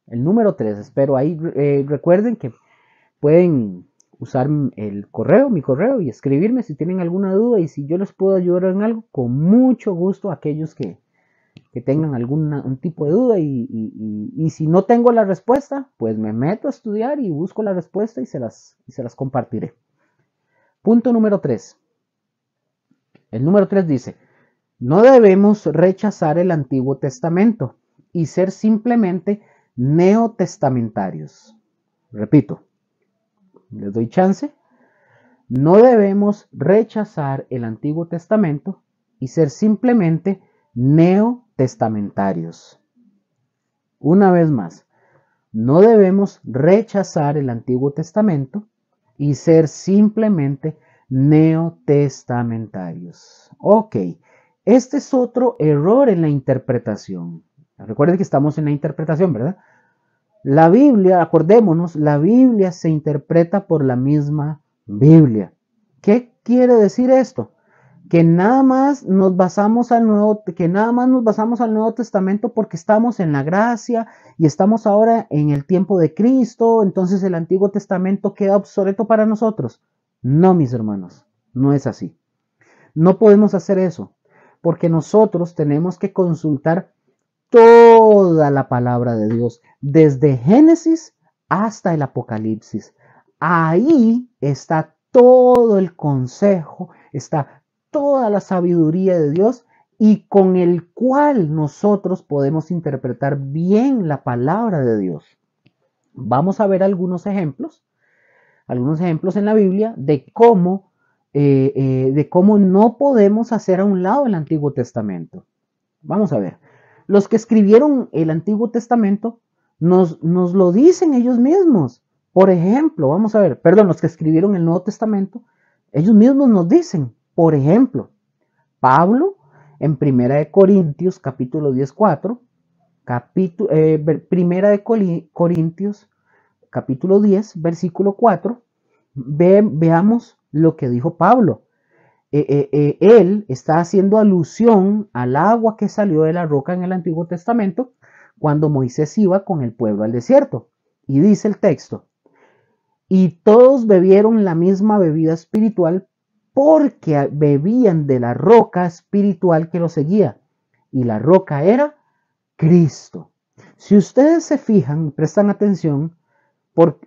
El número 3, espero ahí recuerden que pueden usar mi correo y escribirme si tienen alguna duda y si yo les puedo ayudar en algo, con mucho gusto a aquellos que tengan un tipo de duda y si no tengo la respuesta, pues me meto a estudiar y busco la respuesta y se las compartiré. Punto número 3. El número 3 dice, no debemos rechazar el Antiguo Testamento y ser simplemente neotestamentarios. Repito, les doy chance. No debemos rechazar el Antiguo Testamento y ser simplemente neotestamentarios. Una vez más, no debemos rechazar el Antiguo Testamento y ser simplemente neotestamentarios. Ok, este es otro error en la interpretación. Recuerden que estamos en la interpretación, ¿verdad? La Biblia, acordémonos, la Biblia se interpreta por la misma Biblia. ¿Qué quiere decir esto? Que nada más nos basamos al Nuevo Testamento porque estamos en la gracia y estamos ahora en el tiempo de Cristo, entonces el Antiguo Testamento queda obsoleto para nosotros. No, mis hermanos, no es así. No podemos hacer eso, porque nosotros tenemos que consultar toda la palabra de Dios, desde Génesis hasta el Apocalipsis. Ahí está todo el consejo, está toda la sabiduría de Dios y con el cual nosotros podemos interpretar bien la palabra de Dios. Vamos a ver algunos ejemplos en la Biblia de cómo no podemos hacer a un lado el Antiguo Testamento. Vamos a ver. Los que escribieron el Antiguo Testamento nos lo dicen ellos mismos. Por ejemplo, vamos a ver, perdón, los que escribieron el Nuevo Testamento, ellos mismos nos dicen, por ejemplo, Pablo en Primera de Corintios, capítulo 10, 4, Primera de Corintios, capítulo 10, versículo 4, veamos lo que dijo Pablo. Él está haciendo alusión al agua que salió de la roca en el Antiguo Testamento cuando Moisés iba con el pueblo al desierto. Y dice el texto, y todos bebieron la misma bebida espiritual porque bebían de la roca espiritual que los seguía. Y la roca era Cristo. Si ustedes se fijan, prestan atención, por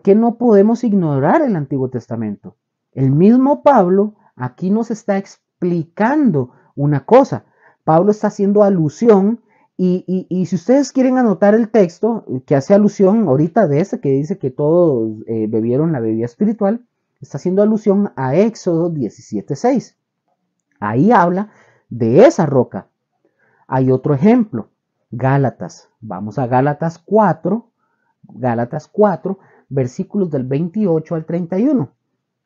qué no podemos ignorar el Antiguo Testamento. El mismo Pablo aquí nos está explicando una cosa. Pablo está haciendo alusión y si ustedes quieren anotar el texto que hace alusión ahorita de ese que dice que todos bebieron la bebida espiritual, está haciendo alusión a Éxodo 17:6. Ahí habla de esa roca. Hay otro ejemplo, Gálatas. Vamos a Gálatas 4, versículos del 28 al 31.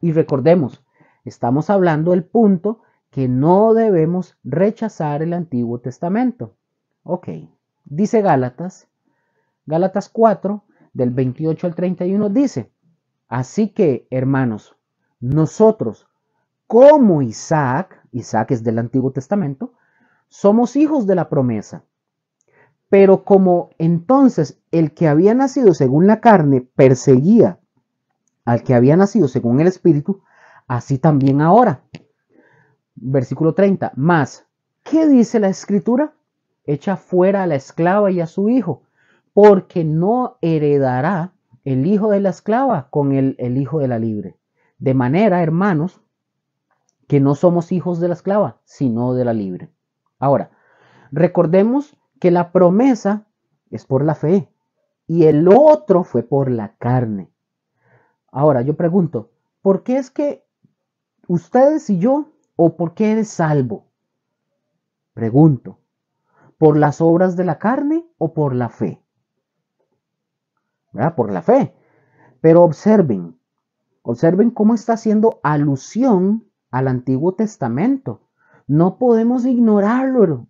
Y recordemos, estamos hablando del punto que no debemos rechazar el Antiguo Testamento. Ok, dice Gálatas 4, del 28 al 31, dice, así que, hermanos, nosotros, como Isaac es del Antiguo Testamento, somos hijos de la promesa. Pero como entonces el que había nacido según la carne perseguía al que había nacido según el Espíritu, así también ahora. Versículo 30. Más, ¿qué dice la Escritura? Echa fuera a la esclava y a su hijo, porque no heredará el hijo de la esclava con el hijo de la libre. De manera, hermanos, que no somos hijos de la esclava, sino de la libre. Ahora, recordemos que la promesa es por la fe y el otro fue por la carne. Ahora, yo pregunto, ¿por qué es que ustedes y yo, o por qué eres salvo? Pregunto, ¿por las obras de la carne o por la fe? ¿Verdad? Por la fe. Pero observen cómo está haciendo alusión al Antiguo Testamento. No podemos ignorarlo,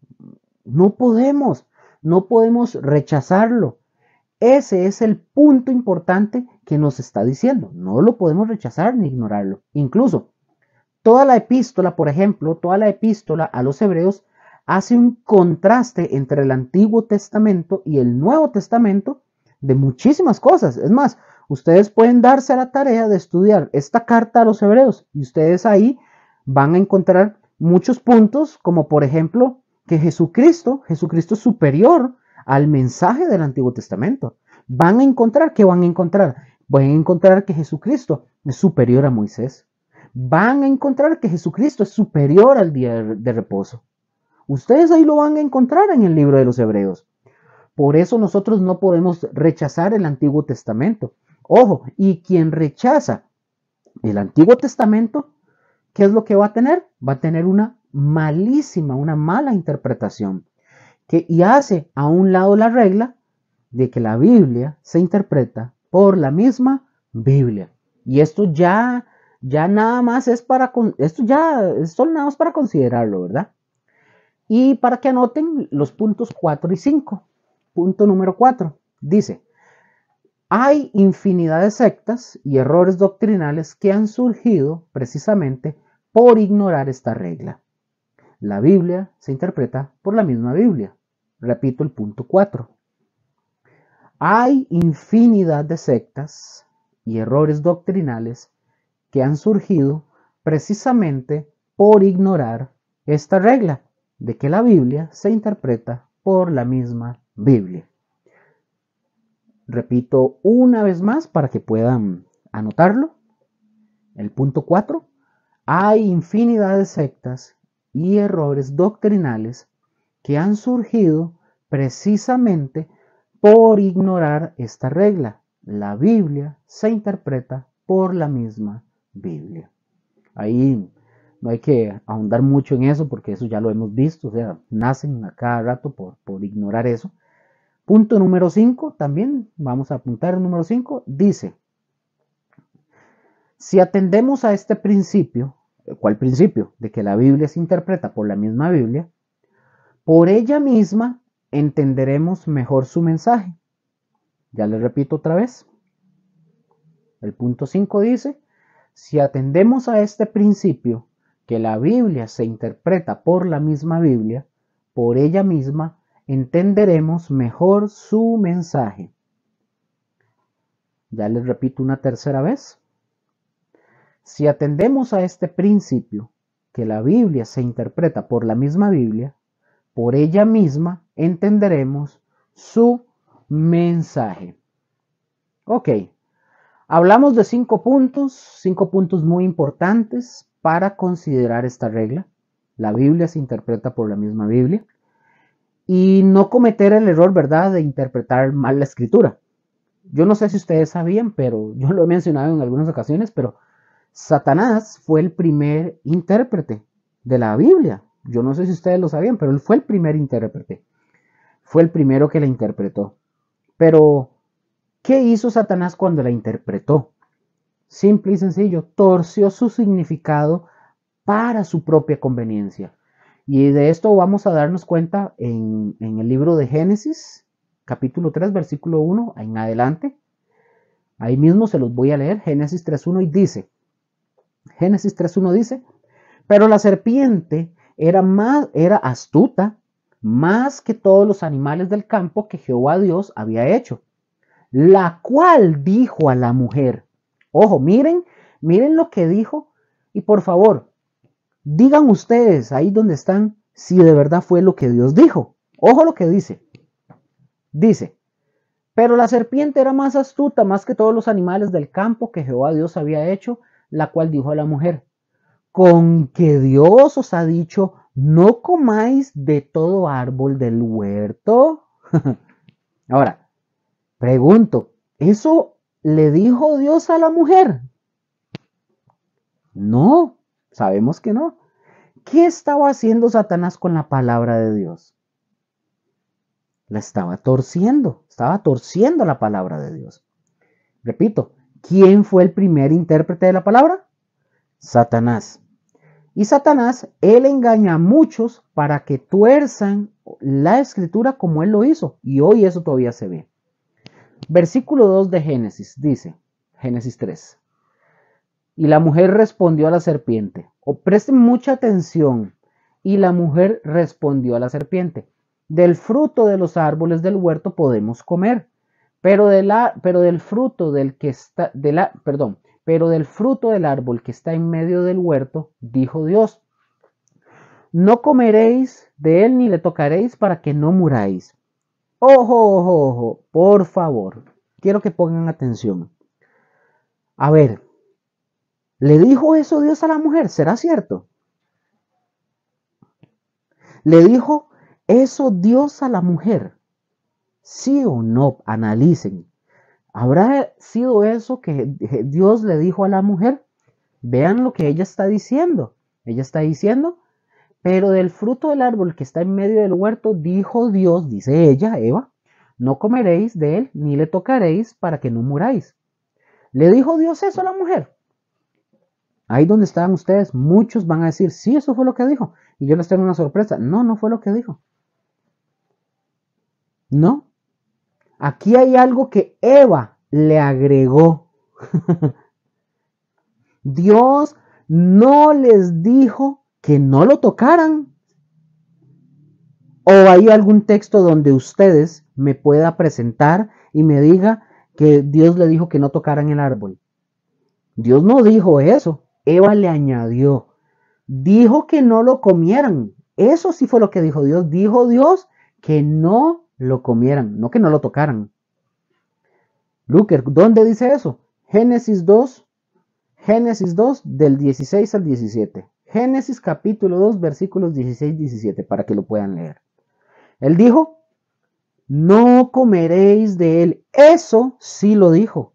no podemos rechazarlo. Ese es el punto importante que nos está diciendo. No lo podemos rechazar ni ignorarlo. Incluso, toda la epístola, por ejemplo, toda la epístola a los hebreos hace un contraste entre el Antiguo Testamento y el Nuevo Testamento de muchísimas cosas. Es más, ustedes pueden darse a la tarea de estudiar esta carta a los hebreos y ustedes ahí van a encontrar muchos puntos, como por ejemplo que Jesucristo es superior al mensaje del Antiguo Testamento. Van a encontrar que Jesucristo es superior a Moisés. Van a encontrar que Jesucristo es superior al día de reposo. Ustedes ahí lo van a encontrar en el libro de los Hebreos. Por eso nosotros no podemos rechazar el Antiguo Testamento. Ojo, y quien rechaza el Antiguo Testamento, ¿qué es lo que va a tener? Va a tener una mala interpretación. Y hace a un lado la regla de que la Biblia se interpreta por la misma Biblia. Y esto ya nada más es solo nada más para considerarlo, ¿verdad? Y para que anoten los puntos 4 y 5. Punto número 4. Dice, hay infinidad de sectas y errores doctrinales que han surgido precisamente por ignorar esta regla. La Biblia se interpreta por la misma Biblia. Repito el punto 4. Hay infinidad de sectas y errores doctrinales que han surgido precisamente por ignorar esta regla de que la Biblia se interpreta por la misma Biblia. Repito una vez más para que puedan anotarlo. El punto 4. Hay infinidad de sectas y errores doctrinales que han surgido precisamente por ignorar esta regla. La Biblia se interpreta por la misma Biblia. Ahí no hay que ahondar mucho en eso porque eso ya lo hemos visto, o sea, nacen a cada rato por ignorar eso. Punto número 5, también vamos a apuntar el número 5, dice, si atendemos a este principio, ¿cuál principio? De que la Biblia se interpreta por la misma Biblia, por ella misma entenderemos mejor su mensaje. Ya les repito otra vez. El punto 5 dice, si atendemos a este principio, que la Biblia se interpreta por la misma Biblia, por ella misma entenderemos mejor su mensaje. Ya les repito una tercera vez. Si atendemos a este principio, que la Biblia se interpreta por la misma Biblia, por ella misma entenderemos su mensaje. Ok, hablamos de 5 puntos muy importantes para considerar esta regla. La Biblia se interpreta por la misma Biblia. Y no cometer el error, ¿verdad?, de interpretar mal la escritura. Yo no sé si ustedes sabían, pero yo lo he mencionado en algunas ocasiones, pero Satanás fue el primer intérprete de la Biblia. Yo no sé si ustedes lo sabían, pero él fue el primer intérprete. Fue el primero que la interpretó. Pero, ¿qué hizo Satanás cuando la interpretó? Simple y sencillo, torció su significado para su propia conveniencia. Y de esto vamos a darnos cuenta en el libro de Génesis, capítulo 3, versículo 1 en adelante. Ahí mismo se los voy a leer, Génesis 3.1 y dice, Génesis 3.1 dice, pero la serpiente era astuta más que todos los animales del campo que Jehová Dios había hecho, la cual dijo a la mujer, ojo, miren lo que dijo, y por favor, digan ustedes ahí donde están si de verdad fue lo que Dios dijo. Ojo lo que dice. Dice, pero la serpiente era más astuta más que todos los animales del campo que Jehová Dios había hecho, la cual dijo a la mujer, con que Dios os ha dicho, no comáis de todo árbol del huerto. Ahora, pregunto, ¿eso le dijo Dios a la mujer? No. Sabemos que no. ¿Qué estaba haciendo Satanás con la palabra de Dios? La estaba torciendo la palabra de Dios. Repito, ¿quién fue el primer intérprete de la palabra? Satanás. Y Satanás, él engaña a muchos para que tuerzan la escritura como él lo hizo. Y hoy eso todavía se ve. Versículo 2 de Génesis dice, Génesis 3. Y la mujer respondió a la serpiente. Presten mucha atención. Y la mujer respondió a la serpiente. Del fruto de los árboles del huerto podemos comer. Pero del fruto del árbol que está en medio del huerto, dijo Dios, no comeréis de él ni le tocaréis para que no muráis. Ojo, ojo, ojo, por favor. Quiero que pongan atención. A ver. ¿Le dijo eso Dios a la mujer? ¿Será cierto? ¿Le dijo eso Dios a la mujer? ¿Sí o no? Analicen. ¿Habrá sido eso que Dios le dijo a la mujer? Vean lo que ella está diciendo. Ella está diciendo, pero del fruto del árbol que está en medio del huerto, dijo Dios, dice ella, Eva, no comeréis de él ni le tocaréis para que no muráis. ¿Le dijo Dios eso a la mujer? Ahí donde estaban ustedes, muchos van a decir, sí, eso fue lo que dijo. Y yo les tengo una sorpresa. No, no fue lo que dijo. No. Aquí hay algo que Eva le agregó. Dios no les dijo que no lo tocaran. ¿O hay algún texto donde ustedes me pueda presentar y me diga que Dios le dijo que no tocaran el árbol? Dios no dijo eso. Eva le añadió. Dijo que no lo comieran. Eso sí fue lo que dijo Dios. Dijo Dios que no lo comieran, no que no lo tocaran. Luker, ¿dónde dice eso? Génesis 2 del 16 al 17. Génesis capítulo 2 versículos 16 y 17 para que lo puedan leer. Él dijo, no comeréis de él. Eso sí lo dijo.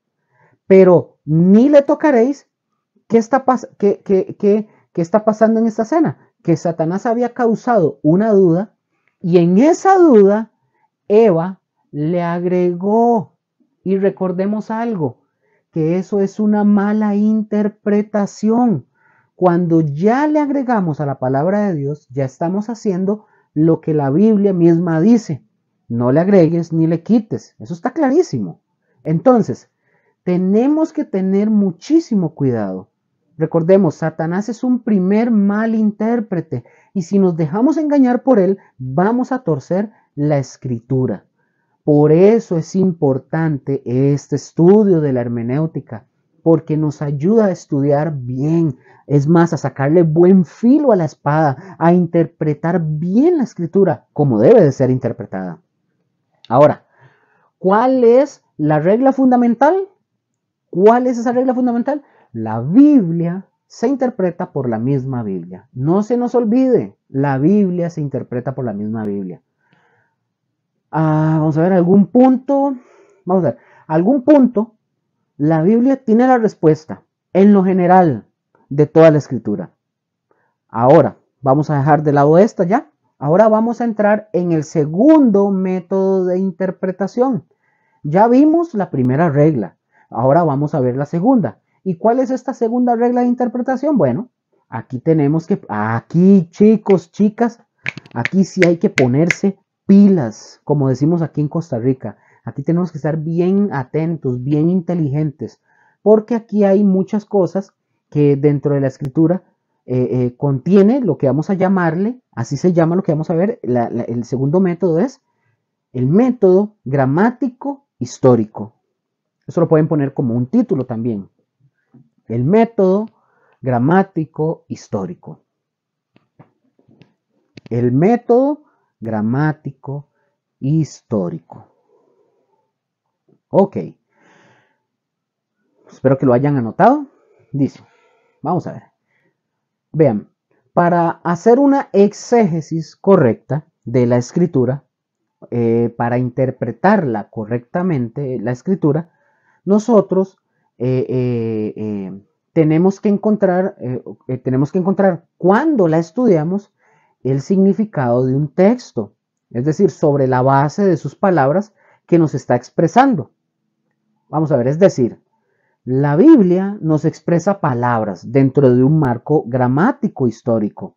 Pero ni le tocaréis. ¿Qué está pasando en esta escena? Que Satanás había causado una duda y en esa duda Eva le agregó. Y recordemos algo, que eso es una mala interpretación. Cuando ya le agregamos a la palabra de Dios, ya estamos haciendo lo que la Biblia misma dice. No le agregues ni le quites. Eso está clarísimo. Entonces, tenemos que tener muchísimo cuidado. Recordemos, Satanás es un primer mal intérprete y si nos dejamos engañar por él, vamos a torcer la escritura. Por eso es importante este estudio de la hermenéutica, porque nos ayuda a estudiar bien, es más, a sacarle buen filo a la espada, a interpretar bien la escritura como debe de ser interpretada. Ahora, ¿cuál es la regla fundamental? ¿Cuál es esa regla fundamental? La Biblia se interpreta por la misma Biblia. No se nos olvide, la Biblia se interpreta por la misma Biblia. Vamos a ver algún punto. Vamos a ver, algún punto. La Biblia tiene la respuesta en lo general de toda la escritura. Ahora, vamos a dejar de lado esta ya. Ahora vamos a entrar en el segundo método de interpretación. Ya vimos la primera regla. Ahora vamos a ver la segunda. ¿Y cuál es esta segunda regla de interpretación? Bueno, aquí tenemos que, aquí chicos, chicas, aquí sí hay que ponerse pilas, como decimos aquí en Costa Rica. Aquí tenemos que estar bien atentos, bien inteligentes, porque aquí hay muchas cosas que dentro de la escritura contiene lo que vamos a llamarle, así se llama lo que vamos a ver. El segundo método es el método gramático histórico. Eso lo pueden poner como un título también. El método gramático histórico. El método gramático histórico. Ok. Espero que lo hayan anotado. Dice, vamos a ver. Vean, para hacer una exégesis correcta de la escritura, para interpretarla correctamente, la escritura, nosotros tenemos que encontrar cuando la estudiamos el significado de un texto, es decir, sobre la base de sus palabras que nos está expresando. Vamos a ver, es decir, la Biblia nos expresa palabras dentro de un marco gramático histórico.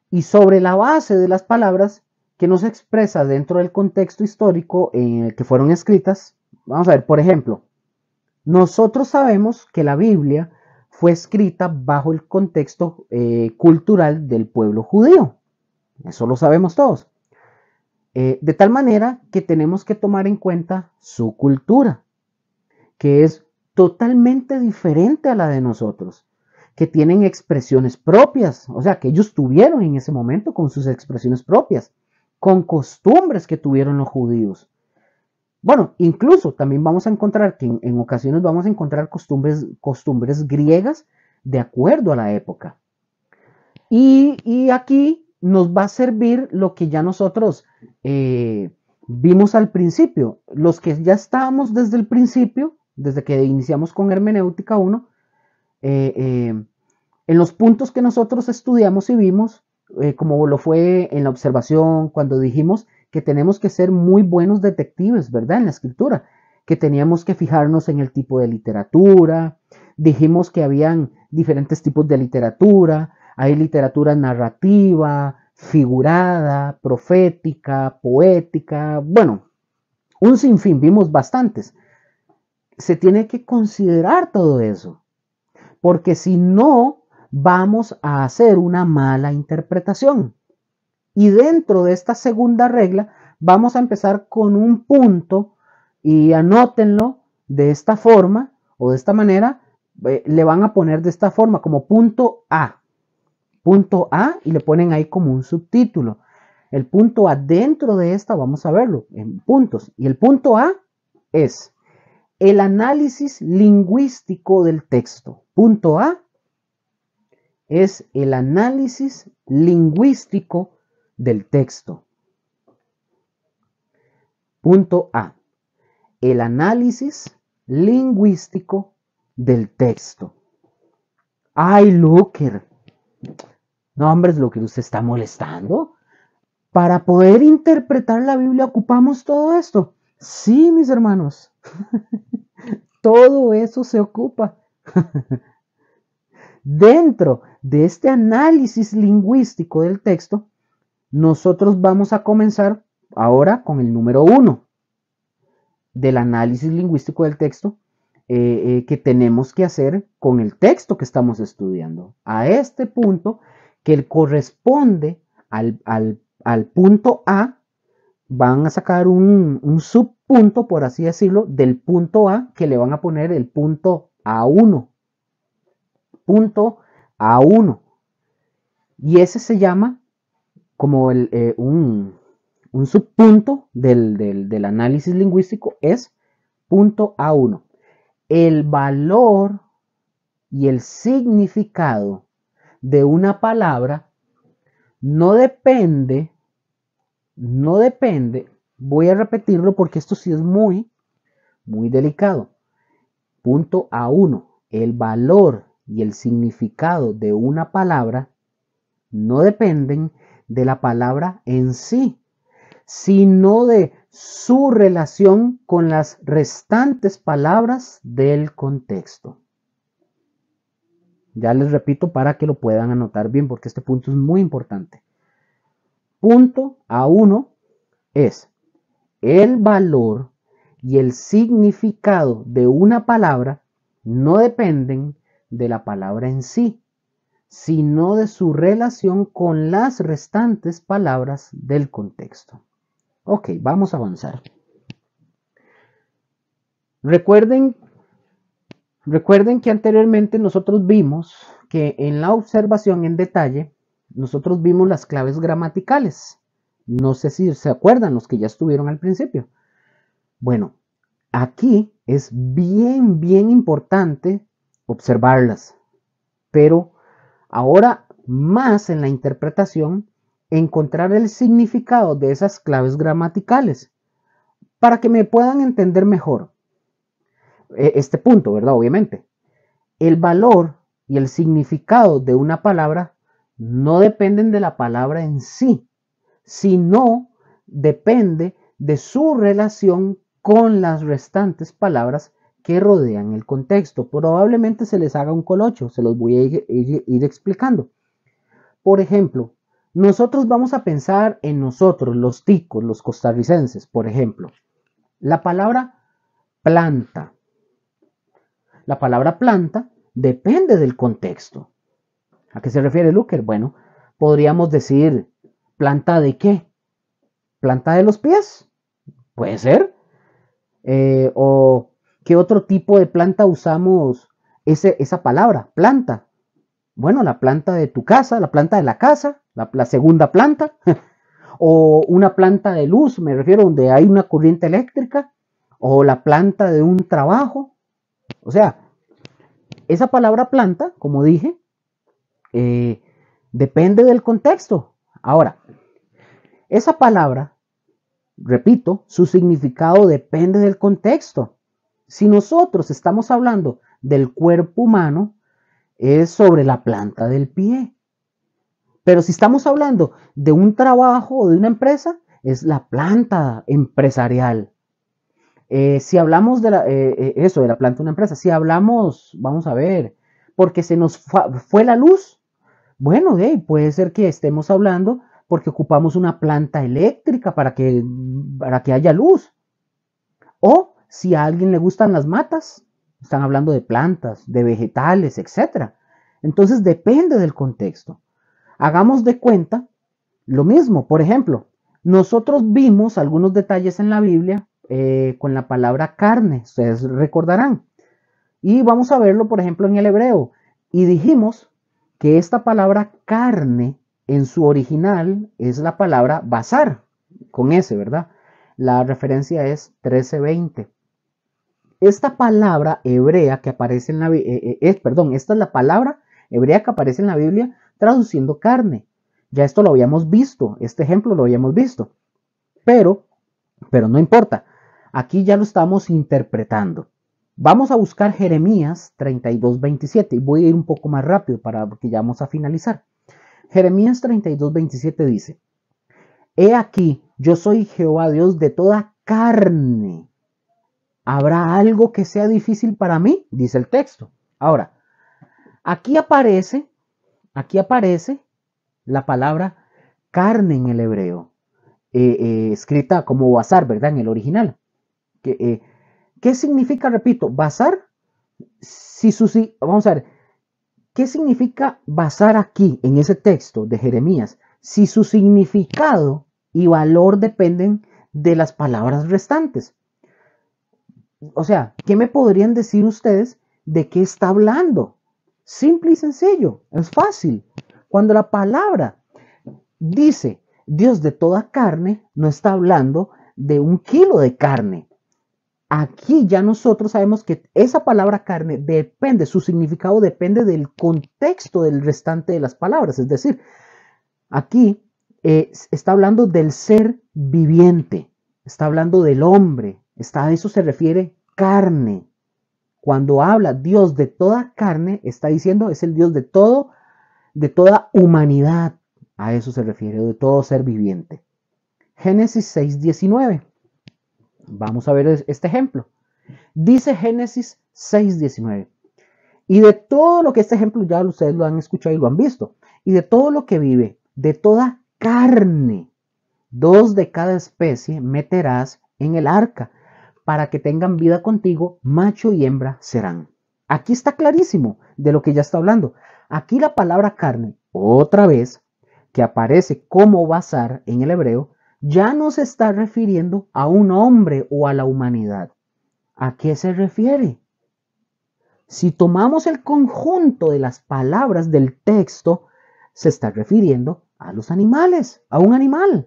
Y sobre la base de las palabras que nos expresa dentro del contexto histórico en el que fueron escritas, vamos a ver, por ejemplo, nosotros sabemos que la Biblia fue escrita bajo el contexto cultural del pueblo judío. Eso lo sabemos todos. De tal manera que tenemos que tomar en cuenta su cultura, que es totalmente diferente a la de nosotros, que tienen expresiones propias, o sea, que ellos tuvieron en ese momento con sus expresiones propias, con costumbres que tuvieron los judíos. Bueno, incluso también vamos a encontrar que en ocasiones vamos a encontrar costumbres griegas de acuerdo a la época. Y aquí nos va a servir lo que ya nosotros vimos al principio. Los que ya estábamos desde el principio, desde que iniciamos con Hermenéutica 1, en los puntos que nosotros estudiamos y vimos, como lo fue en la observación, cuando dijimos que tenemos que ser muy buenos detectives, ¿verdad? En la escritura, que teníamos que fijarnos en el tipo de literatura, dijimos que habían diferentes tipos de literatura, hay literatura narrativa, figurada, profética, poética, bueno, un sinfín, vimos bastantes. Se tiene que considerar todo eso, porque si no, vamos a hacer una mala interpretación. Y dentro de esta segunda regla vamos a empezar con un punto y anótenlo de esta forma o de esta manera, le van a poner de esta forma como punto A. Punto A y le ponen ahí como un subtítulo. El punto A dentro de esta vamos a verlo en puntos. Y el punto A es el análisis lingüístico del texto. Punto A es el análisis lingüístico del texto. Punto A. El análisis lingüístico del texto. Ay, Looker. No, hombre, Looker, ¿usted está molestando? Para poder interpretar la Biblia ocupamos todo esto. Sí, mis hermanos. Todo eso se ocupa. Dentro de este análisis lingüístico del texto, nosotros vamos a comenzar ahora con el número 1 del análisis lingüístico del texto que tenemos que hacer con el texto que estamos estudiando. A este punto que corresponde al punto A, van a sacar un subpunto, por así decirlo, del punto A, que le van a poner el punto A1. Punto A1. Y ese se llama como un subpunto del análisis lingüístico, es punto A1. El valor y el significado de una palabra no depende, voy a repetirlo porque esto sí es muy delicado. Punto A1, el valor y el significado de una palabra no dependen de la palabra en sí, sino de su relación con las restantes palabras del contexto. Ya les repito para que lo puedan anotar bien, porque este punto es muy importante. Punto A1 es el valor y el significado de una palabra no dependen de la palabra en sí, sino de su relación con las restantes palabras del contexto. Ok, vamos a avanzar. Recuerden que anteriormente nosotros vimos que en la observación en detalle, nosotros vimos las claves gramaticales. No sé si se acuerdan los que ya estuvieron al principio. Bueno, aquí es bien importante observarlas, pero ahora más en la interpretación, encontrar el significado de esas claves gramaticales para que me puedan entender mejor este punto, ¿verdad? Obviamente. El valor y el significado de una palabra no dependen de la palabra en sí, sino depende de su relación con las restantes palabras que rodean el contexto. Probablemente se les haga un colocho, se los voy a ir explicando. Por ejemplo, nosotros vamos a pensar en nosotros, los ticos, los costarricenses, por ejemplo. La palabra planta. La palabra planta depende del contexto. ¿A qué se refiere Looker? Bueno, podríamos decir, ¿planta de qué? ¿Planta de los pies? Puede ser. ¿O qué otro tipo de planta usamos esa palabra? Planta. Bueno, la planta de tu casa, la planta de la casa, la segunda planta. O una planta de luz, me refiero donde hay una corriente eléctrica. O la planta de un trabajo. O sea, esa palabra planta, como dije, depende del contexto. Ahora, esa palabra, repito, su significado depende del contexto. Si nosotros estamos hablando del cuerpo humano, es sobre la planta del pie. Pero si estamos hablando de un trabajo o de una empresa, es la planta empresarial. Si hablamos de de la planta de una empresa, si hablamos, vamos a ver, porque se nos fue la luz, bueno, puede ser que estemos hablando porque ocupamos una planta eléctrica para que haya luz. O si a alguien le gustan las matas, están hablando de plantas, de vegetales, etc. Entonces depende del contexto. Hagamos de cuenta lo mismo. Por ejemplo, nosotros vimos algunos detalles en la Biblia con la palabra carne, ustedes recordarán. Y vamos a verlo, por ejemplo, en el hebreo. Y dijimos que esta palabra carne en su original es la palabra basar, con S, ¿verdad? La referencia es 13:20. esta palabra hebrea que aparece en la esta es la palabra hebrea que aparece en la Biblia traduciendo carne. Ya esto lo habíamos visto, este ejemplo lo habíamos visto, pero no importa. Aquí ya lo estamos interpretando. Vamos a buscar Jeremías 32:27 y voy a ir un poco más rápido porque ya vamos a finalizar. Jeremías 32:27 dice: He aquí, yo soy Jehová Dios de toda carne. ¿Habrá algo que sea difícil para mí? Dice el texto. Ahora, aquí aparece la palabra carne en el hebreo, escrita como basar, ¿verdad? En el original. ¿Qué significa, repito, basar? Vamos a ver, ¿qué significa basar aquí en ese texto de Jeremías? Si su significado y valor dependen de las palabras restantes. O sea, ¿qué me podrían decir ustedes de qué está hablando? Simple y sencillo, es fácil. Cuando la palabra dice Dios de toda carne, no está hablando de 1 kilo de carne. Aquí ya nosotros sabemos que esa palabra carne depende, su significado depende del contexto del restante de las palabras. Es decir, aquí está hablando del ser viviente, está hablando del hombre, a eso se refiere carne. Cuando habla Dios de toda carne, está diciendo es el Dios de toda humanidad. A eso se refiere, de todo ser viviente. Génesis 6:19. Vamos a ver este ejemplo. Dice Génesis 6:19. Y de todo lo que este ejemplo ya ustedes lo han escuchado y lo han visto. Y de todo lo que vive, de toda carne, 2 de cada especie meterás en el arca, para que tengan vida contigo, macho y hembra serán. Aquí está clarísimo de lo que ya está hablando. Aquí la palabra carne, otra vez, que aparece como basar en el hebreo, ya no se está refiriendo a un hombre o a la humanidad. ¿A qué se refiere? Si tomamos el conjunto de las palabras del texto, se está refiriendo a los animales, a un animal.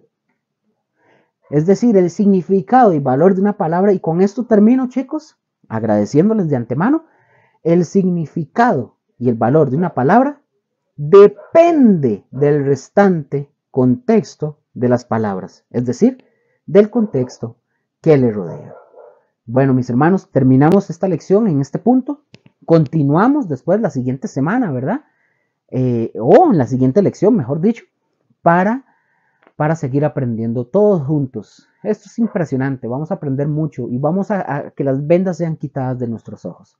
Es decir, el significado y valor de una palabra, y con esto termino, chicos, agradeciéndoles de antemano, el significado y el valor de una palabra depende del restante contexto de las palabras, es decir, del contexto que le rodea. Bueno, mis hermanos, terminamos esta lección en este punto. Continuamos después la siguiente semana, ¿verdad? O en la siguiente lección, mejor dicho, para seguir aprendiendo todos juntos. Esto es impresionante, vamos a aprender mucho y vamos a que las vendas sean quitadas de nuestros ojos.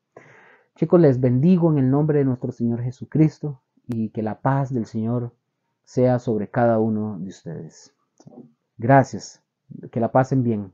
Chicos, les bendigo en el nombre de nuestro Señor Jesucristo y que la paz del Señor sea sobre cada uno de ustedes. Gracias, que la pasen bien.